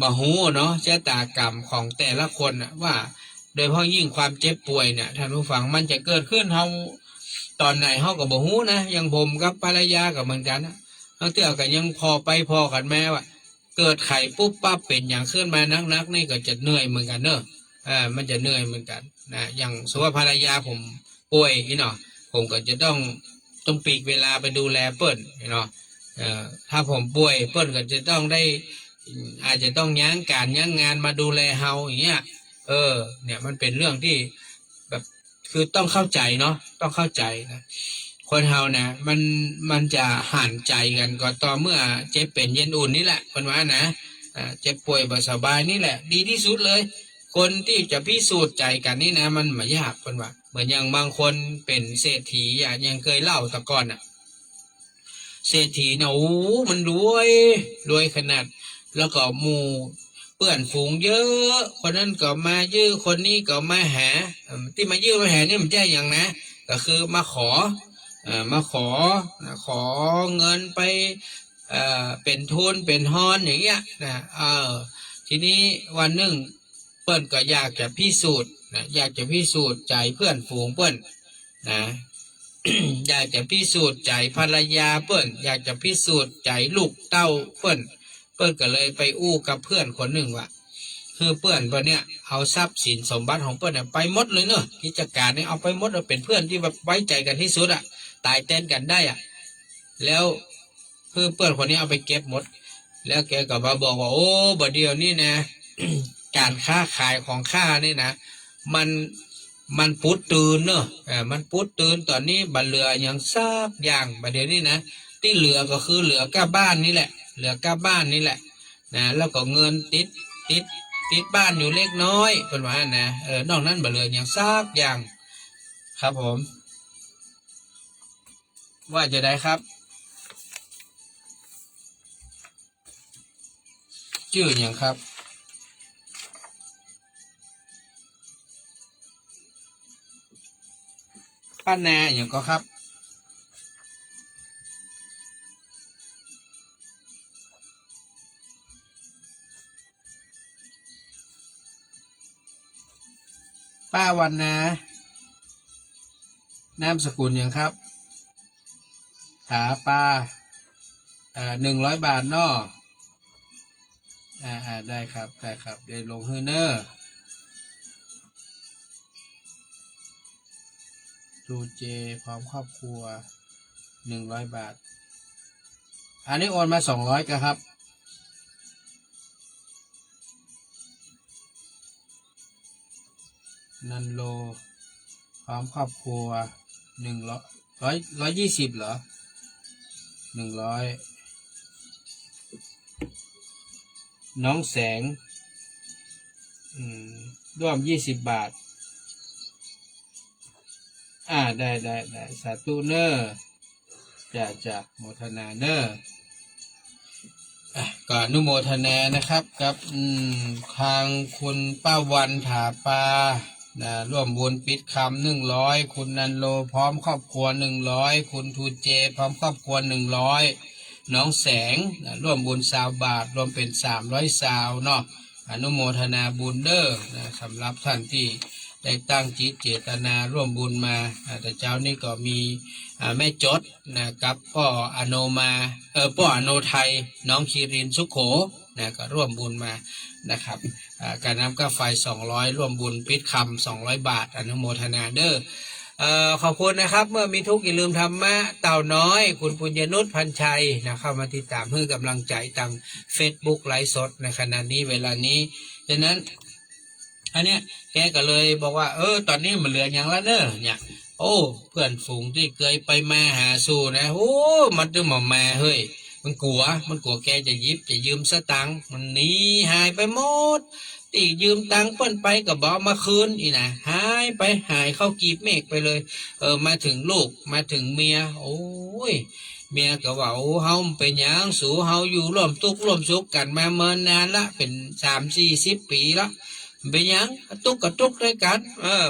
บ่ฮู้เนาะชะตากรรมของแต่ละคนว่าโดยเฉพาะยิ่งความเจ็บป่วยเนี่ยท่านผู้ฟังมันจะเกิดขึ้นเฮาตอนไหนเฮาก็บ่ฮู้นะอย่างผมกับภรรยาก็เหมือนกันบางเทื่อก็ยังพอกันแม้ว่าเกิดไข้ปุ๊บปั๊บเป็นอย่างขึ้นมานักนี่ก็จะเหนื่อยเหมือนกันเนอะมันจะเหนื่อยเหมือนกันอย่างสมมติว่าภรรยาผมป่วยเนาะผมก็จะต้องปีกเวลาไปดูแลเปิ้ลเนาะถ้าผมป่วยเปิ้ลก็จะต้องได้อาจจะต้องย้างงานมาดูแลเฮาอย่างเงี้ยเนี่ยมันเป็นเรื่องที่แบบคือต้องเข้าใจเนาะต้องเข้าใจนะคนเฮานะมันจะห่านใจกันก็ต่อเมื่อเจ็บเป็นเย็นอุ่นนี่แหละคนว่านะเจ็บป่วยบ่สบายนี่แหละดีที่สุดเลยคนที่จะพิสูจน์ใจกันนี่นะมันไม่ยากคนว่าเหมือนอย่างบางคนเป็นเศรษฐีอย่างเคยเล่าแต่ก่อนเศรษฐีนะโอ้มันรวยขนาดแล้วก็หมู่เพื่อนฝูงเยอะคนนั้นก็มายื้อคนนี้ก็มาหาที่มายื้อมาหานี่มันใช่อย่างนะก็คือมาขอเงินไปเป็นทุนเป็นฮอนอย่างเงี้ยทีนี้วันหนึ่งเปิ้นก็อยากจะพิสูจน์อยากจะพิสูจน์ใจเพื่อนฝูงเปิ้นนะ อยากจะพิสูจน์ใจภรรยาเปิ้นอยากจะพิสูจน์ใจลูกเต้าเปิ้นก็เลยไปอู้กับเพื่อนคนหนึ่งว่าคือเพื่อนคนเนี้ยเอาทรัพย์สินสมบัติของเปิ้นไปหมดเลยเนอะกิจการนี้เอาไปหมดเป็นเพื่อนที่แบบไว้ใจกันที่สุดตายแทนกันได้แล้วคือเพื่อนคนนี้เอาไปเก็บหมดแล้วแกก็มาบอกว่าโอ้บ่เดียวนี่นะ การค้าขายของข้านี่นะมันพุดตื่นเนอะมันพุดตื่นตอนนี้บัดเหลืออย่างซักอย่างบัดเดี๋ยวนี้นะที่เหลือก็คือเหลือก้าบ้านนี่แหละเหลือก้าบ้านนี่แหละนะแล้วก็เงินติด ติดบ้านอยู่เล็กน้อยเป็นว่านะนอกนั้นบ่เหลืออย่างซักอย่างครับผมว่าจะได้ครับชื่ออย่างครับป้านาอย่างก็ครับป้าวันนานามสกุลอย่างครับขาป้า100 บาทเนาะได้ครับได้ครับเดี๋ยวลงฮือเนอร์ดูเจพร้อมครอบครัว100 บาทอันนี้โอนมา200กันครับนันโลพร้อมครอบครัว120เหรอ100น้องแสงร่วม20 บาทได้สาธุเนอร์จะโมทนาเนอร์ก็อนุโมทนานะครับกับทางคุณป้าวันถาปาร่วมบุญปิดคำ100คุณนันโลพร้อมครอบครัว100คุณทูเจพร้อมครอบครัว100น้องแสงร่วมบุญ20 บาทรวมเป็น300 เนาะอนุโมทนาบุญเด้อสำหรับท่านที่ได้ตั้งจิตเจตนาร่วมบุญมาแต่เจ้านี่ก็มีแม่จดกับพ่ออโนมาพ่ออโนไทยน้องคีรินสุโขก็ร่วมบุญมานะครับการนำกาไฟ200ร่วมบุญปิดคำ200 บาทอนุโมทนาเด้อขอบคุณนะครับเมื่อมีทุกข์อย่าลืมธรรมะเต่าน้อยคุณปุญญนุชพันชัยเข้ามาติดตามเพื่อกำลังใจทาง Facebook ไลฟ์สดในขณะนี้เวลานี้ดังนั้นอันเนี้ยแกก็เลยบอกว่าตอนนี้มันเหลืออย่างละเนอะเนี่ยโอ้เพื่อนฝูงที่เคยไปมาหาสู่นะโอ้มันจะมาเฮ้ยมันกลัวแกจะยืมสตังค์มันหนีหายไปหมดตียืมตังค์เปิ้นไปก็บอกมาคืนอีนะหายเข้ากีบเมฆไปเลยมาถึงลูกมาถึงเมียโอ้ยเมียก็ว่าโอ้เฮาเป็นหยังสู่เฮาอยู่ร่วมทุกข์ร่วมสุขกันมาเมินนานละเป็น30-40 ปีละเป็นหยังตุกกับตุกด้วยกัน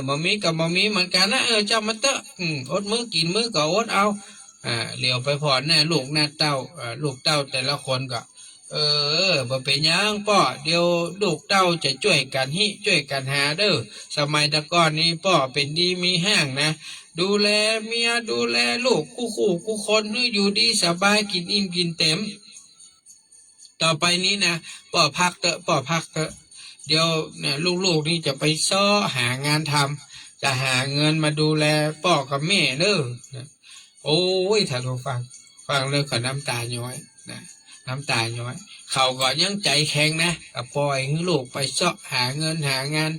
บ่มีกับบ่มีเหมือนกันนะเจ้ามันเตอะอดมื้อกินมื้อก็อดเอาเหลียวไปพอแน่ลูกแน่เต้าลูกเต้าแต่ละคนก็บ่เป็นหยังพ่อเดี๋ยวลูกเต้าจะช่วยกันช่วยกันหาเด้อสมัยตะก่อนนี้พ่อเป็นดีมีแห้งนะดูแลเมียดูแลลูกคู่คนอยู่ดีสบายกินอิ่มกินเต็มต่อไปนี้นะพ่อพักเถอะเดี๋ยวเนี่ยลูกๆนี่จะไปซ้อหางานทำจะหาเงินมาดูแลพ่อกับแม่เด้อโอ้ยถ้าเราฟังเลยก็น้ำตาย้อยนะน้ำตาย้อยเขาก็ยังใจแข็งนะก็ปล่อยให้ลูกไปซ้อหาเงินหางาน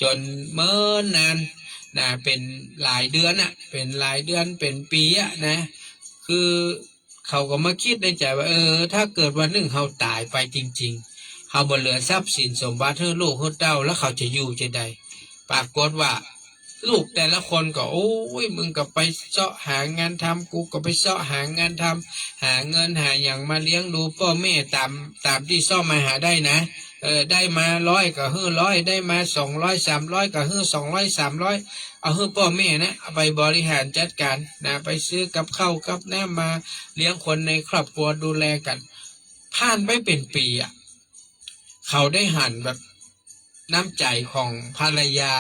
จนเมื่อนานเป็นหลายเดือนเป็นหลายเดือนเป็นปีนะคือเขาก็มาคิดในใจว่าถ้าเกิดวันหนึ่งเขาตายไปจริงๆเขาบ่เหลือทรัพย์สินสมบัติให้ลูกให้เต้าแล้วเขาจะอยู่จะใดปรากฏว่าลูกแต่ละคนก็โอ้ยมึงก็ไปเสาะหางานทำกูก็ไปเสาะหางานทำหาเงินหาอย่างมาเลี้ยงดูพ่อแม่ตามที่ซ่อมมาหาได้นะได้มา100ก็ฮื้อ100ได้มา200-300ก็ฮื้อ200-300เอาฮื้อพ่อแม่นะเอาไปบริหารจัดการนะไปซื้อกับข้าวกับน้ำมาเลี้ยงคนในครอบครัวดูแลกันผ่านไปเป็นปีเขาได้หันแบบน้ำใจของภรรยา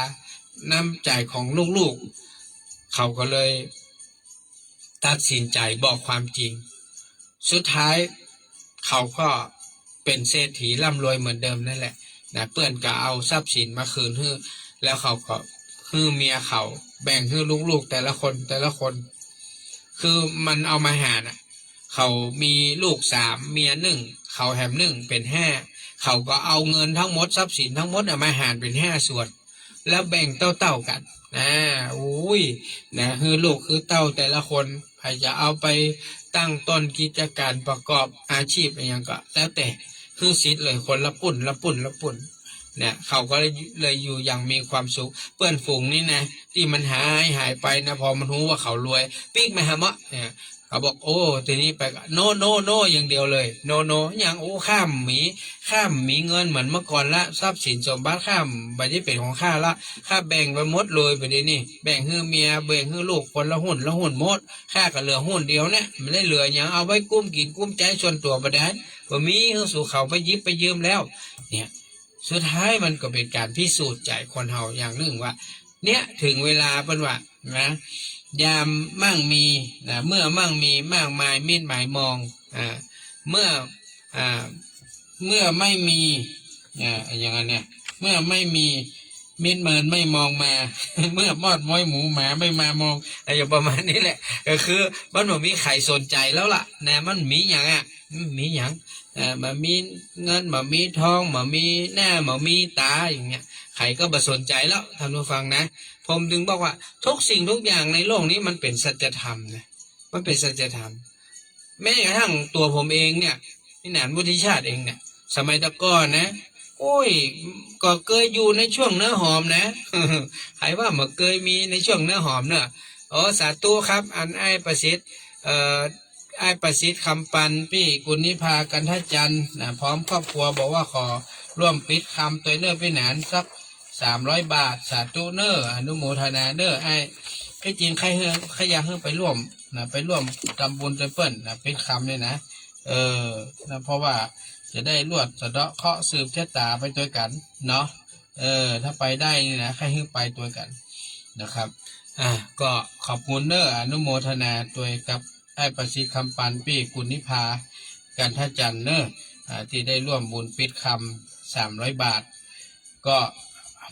น้ำใจของลูกๆเขาก็เลยตัดสินใจบอกความจริงสุดท้ายเขาก็เป็นเศรษฐีร่ำรวยเหมือนเดิมนั่นแหละนะเพื่อนก็เอาทรัพย์สินมาคืนให้แล้วเขาก็ให้เมียเขาแบ่งให้ลูกๆแต่ละคนคือมันเอามาหารเขามีลูก3เมีย1เขาแถม1เป็น5เขาก็เอาเงินทั้งหมดทรัพย์สินทั้งหมดมาหารเป็น5ส่วนแล้วแบ่งเต้ากันอุ้ยนะคือลูกคือเต้าแต่ละคนใครจะเอาไปตั้งต้นกิจการประกอบอาชีพอะไรอย่างก็แล้วแต่คือสิทธิ์เลยคนละปุ่น เนี่ยเขาก็เลยอยู่อย่างมีความสุขเพื่อนฝูงนี่นะที่มันหายไปนะพอมันรู้ว่าเขารวยปิ๊กไม่หามะเนี่ยเขาบอกโอ้ทีนี้ไปโนโนโนอย่างเดียวเลยโนโนอย่างโอ้ข้ามมีเงินเหมือนเมื่อก่อนละทรัพย์สินสมบัติข้ามไปที่เป็นของข้าละข้าแบ่งไปหมดเลยไปนี้นี่แบ่งให้เมียแบ่งให้ลูกคนละหุ้นหมดข้าก็เหลือหุ้นเดียวเนี่ยไม่ได้เหลืออย่างเอาไว้กุ้มกินกุ้มใจส่วนตัวไปได้บ่มีเขาสู่เขาไปยิบไปยืมแล้วเนี่ยสุดท้ายมันก็เป็นการพิสูจน์ใจคนเฮาอย่างหนึ่งว่าเนี่ยถึงเวลาเป็นว่านะยามมั่งมีนะเมื่อมั่งมีมากมายมิดหมายมองเมื่อไม่มีอย่างนั้นเนี่ยเมื่อไม่มีมิดเมินไม่มองมา เมื่อมอดม้อยหมูหมาไม่มามองอะไรประมาณนี้แหละก็คือมันไม่มีใครสนใจแล้วล่ะนะมันมีอย่างมีอย่างมันมีเงินมันมีทองมันมีหน้ามันมีตาอย่างเงี้ยใครก็บ่สนใจแล้วท่านผู้ฟังนะผมถึงบอกว่าทุกสิ่งทุกอย่างในโลกนี้มันเป็นสัจธรรมนะมันเป็นสัจธรรมแม้กระทั่งตัวผมเองเนี่ยพี่หนานวุฒิชาติเองเนี่ยสมัยตะก้อนนะโอ้ยก็เคยอยู่ในช่วงเนื้อหอมนะ ใครว่ามาเคยมีในช่วงเนื้อหอมเนอะอ๋อสาธุครับอันไอ้ประสิทธิ์ไอ้ประสิทธิ์คำปันพี่กุลนิพากันทจันทร์นะพร้อมครอบครัวบอกว่าขอร่วมปิดคำตัวเนอพี่หนานสัก300 บาทสาธุเนออนุโมทนาเนอไอ้ที่จริงใครอยากให้ไปร่วมนะไปร่วมทำบุญไปเปิ้ลนะปิดคำเลยนะนะเพราะว่าจะได้รวดสะเดาะเคราะห์สืบชะตาไปด้วยกันเนาะถ้าไปได้นี่นะใครให้ไปตัวกันนะครับก็ขอบคุณเนออนุโมทนาตัวกับไอ้ประสิทธิ์คำปันปี้กุลนิพากันทจันเนอที่ได้ร่วมบุญปิดคำ300 บาทก็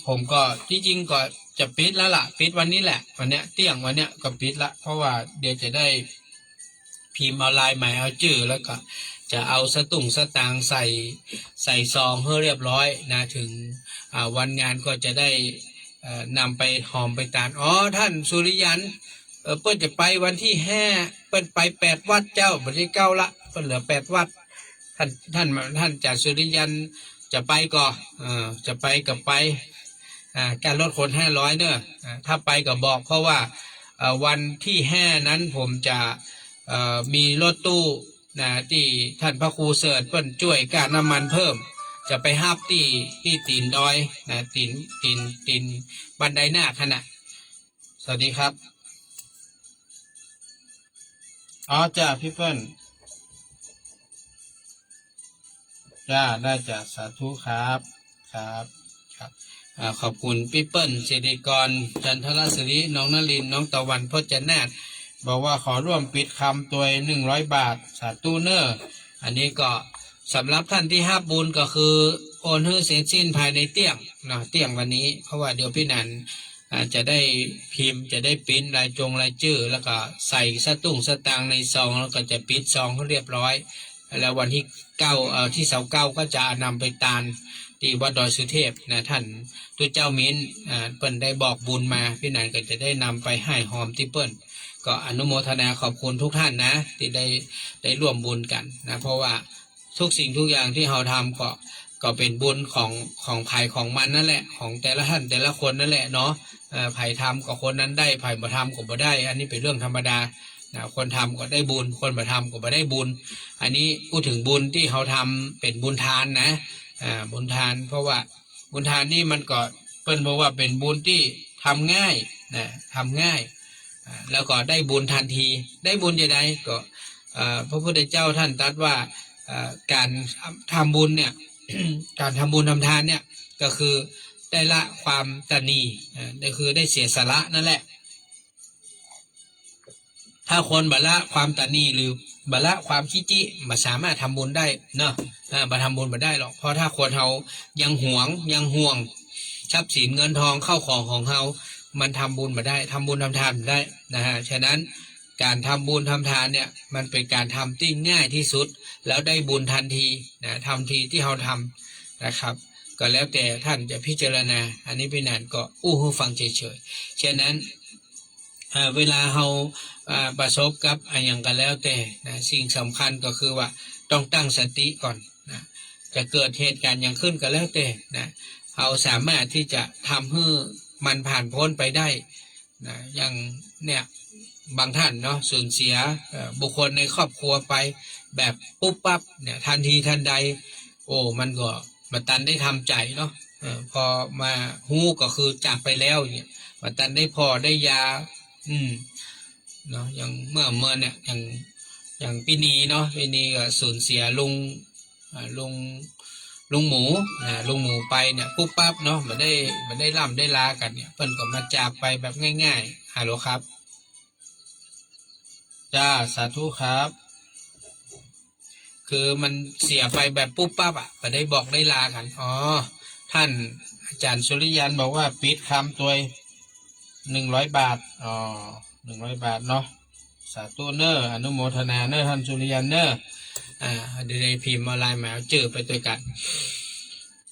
ผมก็ที่จริงก็จะปิดแล้วล่ะปิดวันนี้แหละวันเนี้ยเที่ยงวันเนี้ยก็ปิดละเพราะว่าเดี๋ยวจะได้พิมพ์เอาลายใหม่เอาชื่อแล้วก็จะเอาสตุ้งสตางค์ใส่ซองให้เรียบร้อยนะถึงวันงานก็จะได้นำไปหอมไปตานอ๋อท่านสุริยันเปิ้นจะไปวันที่5เปิ้นไป8 วัดเจ้าวันที่9ละเปิ้นเหลือ8 วัดท่านจากสุริยันจะไปก่อจะไปกับไปการลดคน500เนอะถ้าไปก็บอกเพราะว่าวันที่5นั้นผมจะมีรถตู้นะที่ท่านพระครูเสิร์ชเปิ้นช่วยการน้ำมันเพิ่มจะไปฮับที่ตีนดอยนะตีนบันไดหน้าขณะสวัสดีครับอ๋อจ้าพี่เปิ้ลจ้าได้จ้าสาธุครับครับขอบคุณพี่เปิ้ลศิริกรจันทรศิริน้องนลินน้องตะวันพจนาถบอกว่าขอร่วมปิดคำตัว100 บาทสาธุเนอร์อันนี้ก็สำหรับท่านที่ห้าบุญก็คือโอนให้เสร็จสิ้นภายในเตี้ยงนะเตี้ยงวันนี้เพราะว่าเดี๋ยวพี่นันจะได้พิมพ์จะได้ปิ้นรายชื่อแล้วก็ใส่สตุ้งสตางค์ในซองแล้วก็จะปิดซองให้เรียบร้อยแล้ววันที่9ที่เสา9ก็จะนำไปตานที่วัดดอยสุเทพนะท่านตัวเจ้ามิ้นเปิ้นได้บอกบุญมาพี่นันก็จะได้นำไปให้หอมที่เปิ้นก็อนุโมทนาขอบคุณทุกท่านนะที่ได้ร่วมบุญกันนะเพราะว่าทุกสิ่งทุกอย่างที่เราทำก็เป็นบุญของไผ่ของมันนั่นแหละของแต่ละท่านแต่ละคนนั่นแหละเนาะไผ่ทำก็คนนั้นได้ไผ่บ่ทำก็บ่ได้อันนี้เป็นเรื่องธรรมดานะคนทำก็ได้บุญคนบ่ทำก็บ่ได้บุญอันนี้พูดถึงบุญที่เขาทำเป็นบุญทานนะบุญทานเพราะว่าบุญทานนี่มันก็เพิ่นบอกว่าเป็นบุญที่ทำง่ายนะทำง่ายแล้วก็ได้บุญทันทีได้บุญยังไงก็พระพุทธเจ้าท่านตรัสว่าการทำบุญเนี่ย การทำบุญทำทานเนี่ยก็คือได้ละความตนีก็คือได้เสียสละนั่นแหละถ้าคนบละความตนีหรือบละความขี้จิมาสามารถทำบุญได้เนาะมาทำบุญมาได้หรอกเพราะถ้าคนเขายังห่วงทรัพย์สินเงินทองเข้าของเขามันทำบุญมาได้ทำบุญทำทานได้นะฮะฉะนั้นการทำบุญทำทานเนี่ยมันเป็นการทำที่ง่ายที่สุดแล้วได้บุญทันทีนะทำทีที่เราทำนะครับก็แล้วแต่ท่านจะพิจารณาอันนี้พี่นันก็หูฟังเฉยๆฉะนั้นเวลาเราประสบกับอย่างกันแล้วแต่นะสิ่งสำคัญก็คือว่าต้องตั้งสติก่อนนะจะเกิดเหตุการณ์อย่างขึ้นก็แล้วแต่นะเ เราสามารถที่จะทำให้มันผ่านพ้นไปได้นะอย่างเนี่ยบางท่านเนาะสูญเสียบุคคลในครอบครัวไปแบบปุ๊บปั๊บเนี่ยทันทีทันใดโอ้มันก็มาตันได้ทำใจเนาะพอมาฮู้ก็คือจากไปแล้วเนี่ยมาตันได้พอได้ยาเนาะอย่างเมื่อเนี่ยอย่างปีนี้เนาะปีนี้ก็สูญเสียลุงหมูลุงหมูไปเนี่ยปุ๊บปั๊บเนาะมาได้ล่ำได้ลากันเนี่ยเพิ่นก็มาจากไปแบบง่ายๆฮัลโหลครับจ้าสาธุครับคือมันเสียไปแบบปุ๊บปั๊บมาได้บอกได้ลากันอ๋อท่านอาจารย์สุริยันบอกว่าปิดคำตัว100 บาทอ๋อ100 บาทเนาะสาธุเนอร์อนุโมทนาเนอร์ท่านสุริยันเนอร์เดี๋ยวได้พิมพ์ออนไลน์มาเจอไปด้วยกัน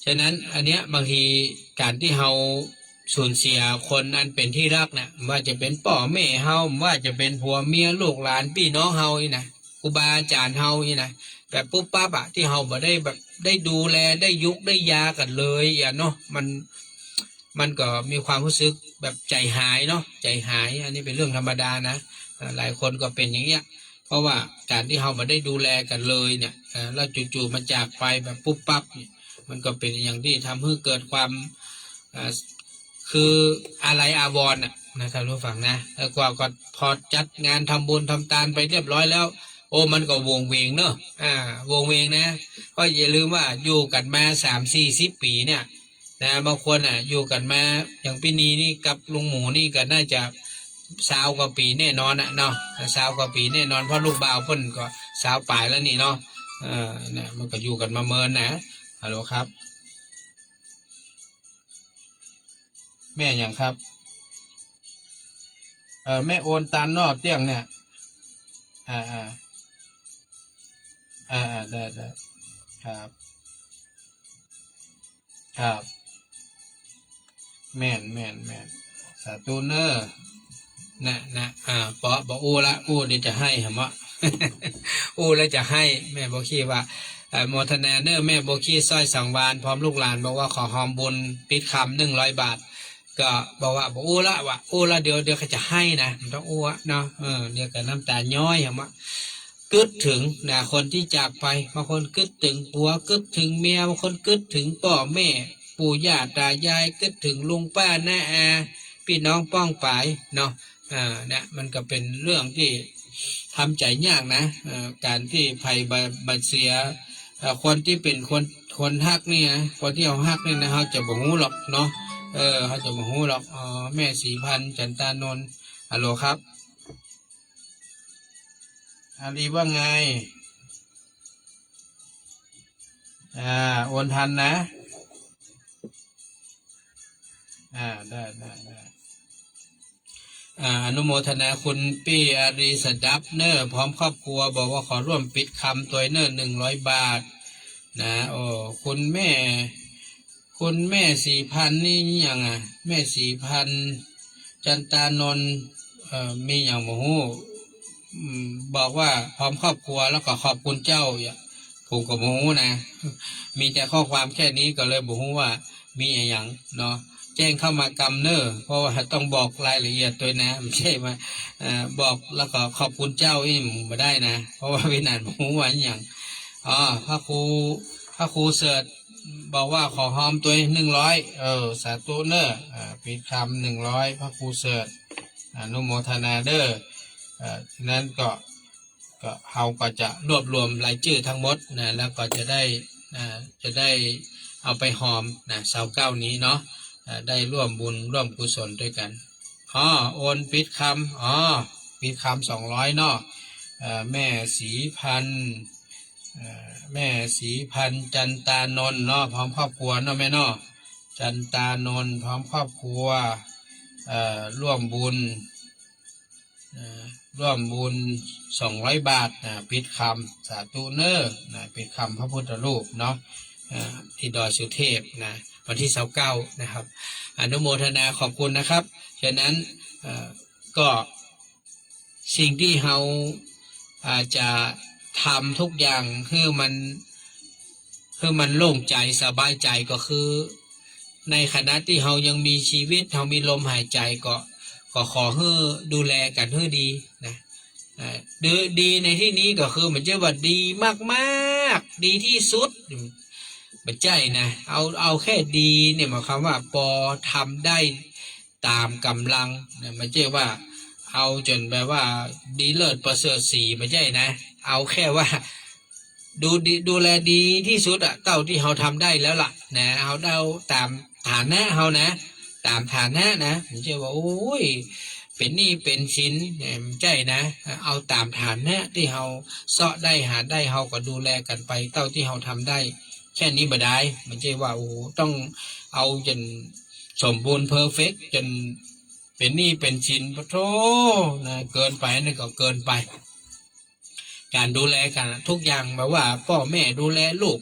ฉะนั้นอันเนี้ยบางทีการที่เฮาสูญเสียคนอันเป็นที่รักนะว่าจะเป็นพ่อแม่เฮาว่าจะเป็นผัวเมียลูกหลานพี่น้องเฮาอีนะครูบาอาจารย์เฮาอีนะแบบปุ๊บปั๊บที่เฮาบ่ได้แบบได้ดูแลได้ยุกได้ยากันเลยอย่าเนาะมันก็มีความรู้สึกแบบใจหายเนาะใจหายอันนี้เป็นเรื่องธรรมดานะหลายคนก็เป็นอย่างเงี้ยเพราะว่าการที่เราไม่ได้ดูแลกันเลยเนี่ยแล้วจู่ๆมันจากไปแบบปุ๊บปั๊บมันก็เป็นอย่างที่ทำให้เกิดความคืออะไรอาวรณ์นะครับทุกฝั่งนะแล้วก็พอจัดงานทำบุญทำทานไปเรียบร้อยแล้วโอ้มันก็วงเวงเนอะวงเวงนะก็อย่าลืมว่าอยู่กันมา30-40 ปีเนี่ยนะบางคนอยู่กันมาอย่างปีนี้นี่กับลุงหมูนี่ก็น่าจะ20 กว่าปีแน่นอนเนาะ20 กว่าปีแน่นอนเพราะลูกบ่าวเพิ่นก็20 ปลายแล้วนี่เนาะเนี่ยมันก็อยู่กันมาเมินนะฮัลโหลครับแม่อย่างครับแม่โอนตันนอกเตี้ยงเนี่ยได้ครับครับแม่นสาธุเนอร์นะปอบอกอู้ละอู้เดี๋ยวจะให้เหรอมะ อู้แล้วจะให้แม่บอกขี้ว่าโมทนาเนอร์แม่บอกขี้สร้อยสังวานพร้อมลูกหลานบอกว่าขอหอมบุญปิดคำ100 บาทก็บอกว่าบอกอู้ละเดี๋ยวเขาจะให้นะมันต้องอู้เนาะเดี๋ยวกับน้ำตาย้อยเหรอมะกึดถึงนะคนที่จากไปบางคนกึดถึงผัวกึดถึงเมียบางคนกึดถึงพ่อแม่ปู่ย่าตายายกึดถึงลุงป้าน้าอาพี่น้องป้องปายเนาะเนี่ยมันก็เป็นเรื่องที่ทำใจยากนะการที่ภัยบัดเสียคนที่เป็นคนฮักนี่นะคนที่เอาฮักนี่นะเขาจะบ่ฮู้หรอกเนาะเขาจะบ่ฮู้หรอกแม่ศรีพันธ์จันตานนท์ฮัลโหลครับอาลีว่าไงโอนทันนะได้อนุโมทนาคุณปี้อารีสดับเนอร์พร้อมครอบครัวบอกว่าขอร่วมปิดคำตัวเนอร์100 บาทนะโอ้คุณแม่4,000นี่ยังแม่4,000จันตานนท์มีอย่างโมโหบอกว่าพร้อมครอบครัวแล้วก็ขอบคุณเจ้าผมก็โมโหนะมีแต่ข้อความแค่นี้ก็เลยโมโหว่ามีอย่างเนาะแจ้งเข้ามากำเนอร์เพราะว่าต้องบอกรายละเอียดตัวนะไม่ใช่มาบอกแล้วก็ขอบคุณเจ้าไม่ได้นะเพราะว่าวินาศโมโหว่าอย่างพระครูเสิร์ชบอกว่าขอหอมตัว100สาธุเนอร์ปิดคำ100พระครูเสิร์ชอนุโมทนาเดอร์นั้นก็เราก็จะรวบรวมรายชื่อทั้งหมดนะแล้วก็จะได้เอาไปหอมนะ29นี้เนาะได้ร่วมบุญร่วมกุศลด้วยกันโอนปิดคำปิดคำ200เนาะแม่ศรีพันธ์จันตานนท์เนาะพร้อมครอบครัวเนาะแม่เนาะจันตานนท์พร้อมครอบครัวร่วมบุญ200 บาทปิดคำสาธุเนอร์ปิดคำพระพุทธรูปเนาะที่ดอยสุเทพนะวันที่29นะครับอนุโมทนาขอบคุณนะครับฉะนั้นก็สิ่งที่เราอาจจะทำทุกอย่างคือมันโล่งใจสบายใจก็คือ ในขณะที่เรายังมีชีวิตเรามีลมหายใจก็ขอให้ดูแลกันให้ดีนะดีในที่นี้ก็คือมันจะว่าดีมากๆดีที่สุดมันใจนะเอาแค่ดีเนี่ยหมายความว่าพอทำได้ตามกำลังนะมันจะว่าเอาจนแบบว่าดีเลิศประเสริฐสีไม่ใช่นะเอาแค่ว่าดูแลดีที่สุดอะเท่าที่เราทำได้แล้วล่ะนะเอาตามฐานะเรานะตามฐานะนะมันจะว่าโอ้ยเป็นหนี้เป็นสินเนี่ยมันใช่นะเอาตามฐานะที่เราเสาะได้หาได้เราก็ดูแลกันไปเท่าที่เราทำได้แค่นี้บ่ได้มันใช่ว่าโอ้ต้องเอาจนสมบูรณ์เพอร์เฟกต์จนเป็นหนี้เป็นสินปะโธนะเกินไปนี่ก็เกินไปการดูแลกันทุกอย่างแบบว่าพ่อแม่ดูแลลูก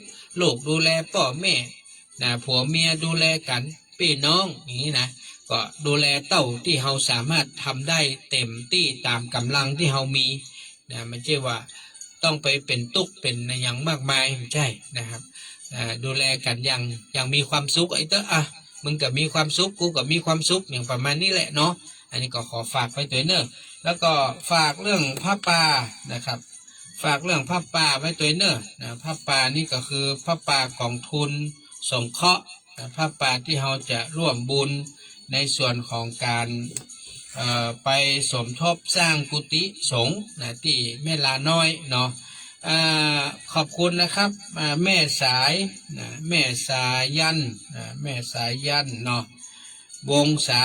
ดูแลพ่อแม่นะผัวเมียดูแลกันพี่น้องอย่างนี้นะก็ดูแลเต้าที่เราสามารถทำได้เต็มที่ตามกำลังที่เรามีนะไม่ใช่ว่าต้องไปเป็นตุกเป็นอย่างมากมายไม่ใช่นะครับดูแลกันอย่างมีความสุขไอ้เต้อมึงก็มีความสุขกูก็มีความสุขอย่างประมาณนี้แหละเนาะอันนี้ก็ขอฝากไว้ตัวเนอะแล้วก็ฝากเรื่องผ้าป่านะครับฝากเรื่องผ้าป่าไว้ตัวเนอะนะผ้าป่านี่ก็คือผ้าป่ากองทุนสงเคราะห์ผ้าป่าที่เราจะร่วมบุญในส่วนของการไปสมทบสร้างกุฏิสงฆ์นะที่แม่ลาน้อยเนาะขอบคุณนะครับแม่สายนะแม่สายันแม่สายันเนาะวงศา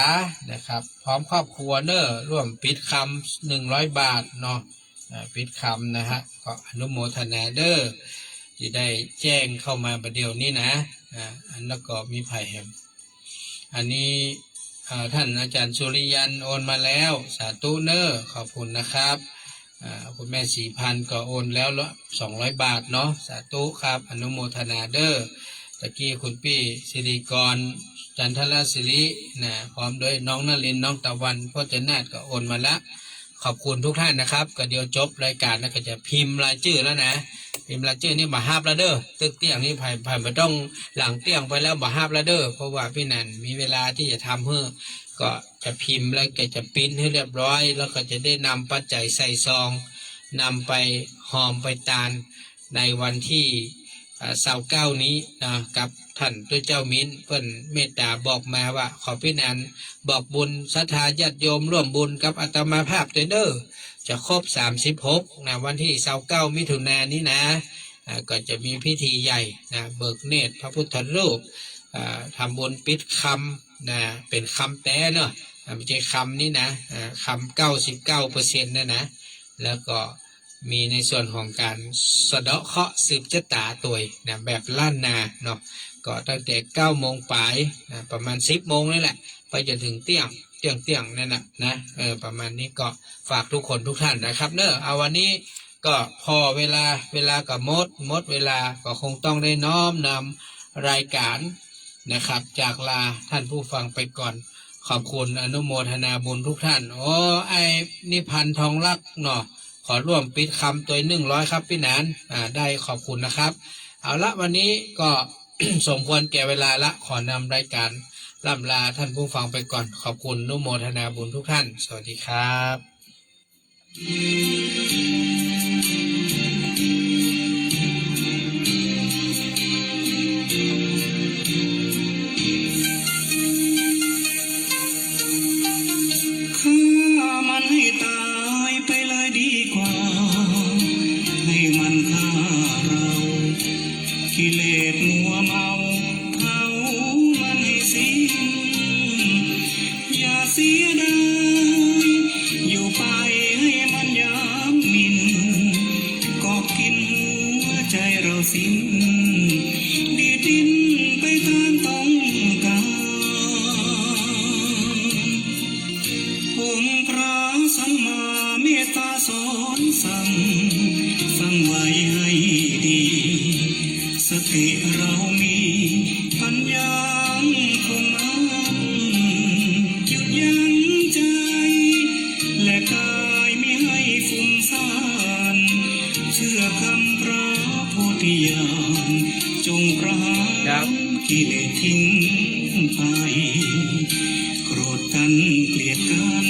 นะครับพร้อมครอบครัวเนอะร่วมปิดคำ100 บาทเนาะปิดคำนะฮะก็อนุโมทนาเด้อที่ได้แจ้งเข้ามาประเดี๋ยวนี้นะแล้วก็มีไผ่แฮมอันนี้ท่านอาจารย์สุริยันโอนมาแล้วสาธุเนอขอบคุณนะครับคุณแม่4,000ก็โอนแล้ว200 บาทเนาะสาธุครับอนุโมทนาเด้อตะกี้คุณพี่สิริกรจันทรศิรินะพร้อมด้วยน้องนลินน้องตะวันพ่อเจนาฏก็โอนมาละขอบคุณทุกท่านนะครับก็เดี๋ยวจบรายการแล้วก็จะพิมพ์รายชื่อแล้วนะพิมพ์รายชื่อนี่มาห้าบแล้วเด้อตึกเตี้ยงนี่ผ่านไม่ต้องหลังเตี้ยงไปแล้วมาห้าบแล้วเด้อเพราะว่าพี่นันมีเวลาที่จะทำเพื่อก็จะพิมพ์แล้วก็จะพิมพ์ให้เรียบร้อยแล้วก็จะได้นำปัจจัยใส่ซองนำไปหอมไปตาลในวันที่29นี้นะกับท่านด้วยเจ้ามิ้นเพิ่นเมตตาบอกมาว่าขอพี่นันบอกบุญศรัทธาญาติโยมร่วมบุญกับอาตมาภาพเด้อจะครบ36นะวันที่29 มิถุนายนนี้นะก็จะมีพิธีใหญ่นะเบิกเนตรพระพุทธรูปทำบุญปิดคำนะเป็นคำแต่เนาะไม่ใช่คำนี้นะคำ99%นะแล้วก็มีในส่วนของการสะเดาะเคราะห์สืบชะตาตัวนะแบบล้านนาเนาะก็ตั้งแต่9 โมงปลายนะประมาณ10 โมงนี่แหละไปจนถึงเที่ยงนั่นนะประมาณนี้ก็ฝากทุกคนทุกท่านนะครับเนอะเอาวันนี้ก็พอเวลากับหมดเวลาก็คงต้องได้น้อมนำรายการนะครับจากลาท่านผู้ฟังไปก่อนขอบคุณอนุโมทนาบุญทุกท่านโอ้ไอ้นิพันธ์ทองลักษณ์เนาะขอร่วมปิดคำตัว100ครับพี่นันได้ขอบคุณนะครับเอาละวันนี้ก็ สมควรแก่เวลาละขอนำรายการล่ำลาท่านผู้ฟังไปก่อนขอบคุณอนุโมทนาบุญทุกท่านสวัสดีครับฆ่ามันให้ตายไปเลยดีกว่าให้มันฆ่าเรากิเลสมัวเมาเผามันให้สิ้นอย่าเสียดายอยู่ไปให้มันยามมินก็กินหัวใจเราสิ้นดีดินไปตามต้องการองค์พระสัมมาเมตตาสอนสั่งฟังไว้ให้ดีสติเรามีปัญญาคงมันหยุดยั้งใจและกายไม่ให้ฟุ้งซ่านเชื่อคำพระโพธิญาณจงประหารกิเลสทิ้ง ไปโกรธกันเกลียดกัน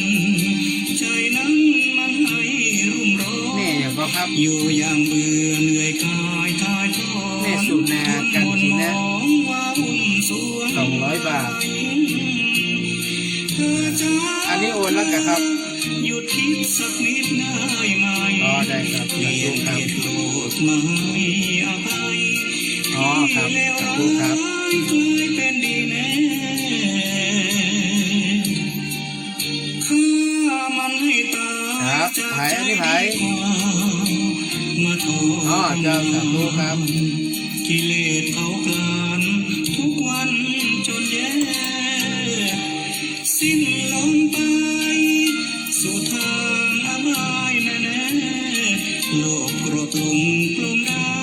ใจนั้นมันให้รุ่มร้อน แม่อย่างก็ครับ อยู่อย่างเบื่อเหนื่อยกายทายทอน แม่สุนากันทีนะ ว่าวุ่นสวน 200 บาท เธอจ้า อันนี้โอนแล้วกันครับ หยุดคิดสักนิดได้ไหม อ๋อได้ครับ เกลียด ครับ โกรธไม่อภัย อ๋อครับ ที่เลว ขอบ ร้า คุณครับ ยกลายเป็นดีแน่ข้ามันให้ตาย ครับ จาก ไผ่ ใจ อันนี้ไผ่ ดีกว่ามาท อ๋อเจ้าสาธุครับ กิเลสเผากลานทุกวันจนแย่ สิ้นลมไปสู่ทางอบายแน่ๆโลกโกรธหลงกลมได้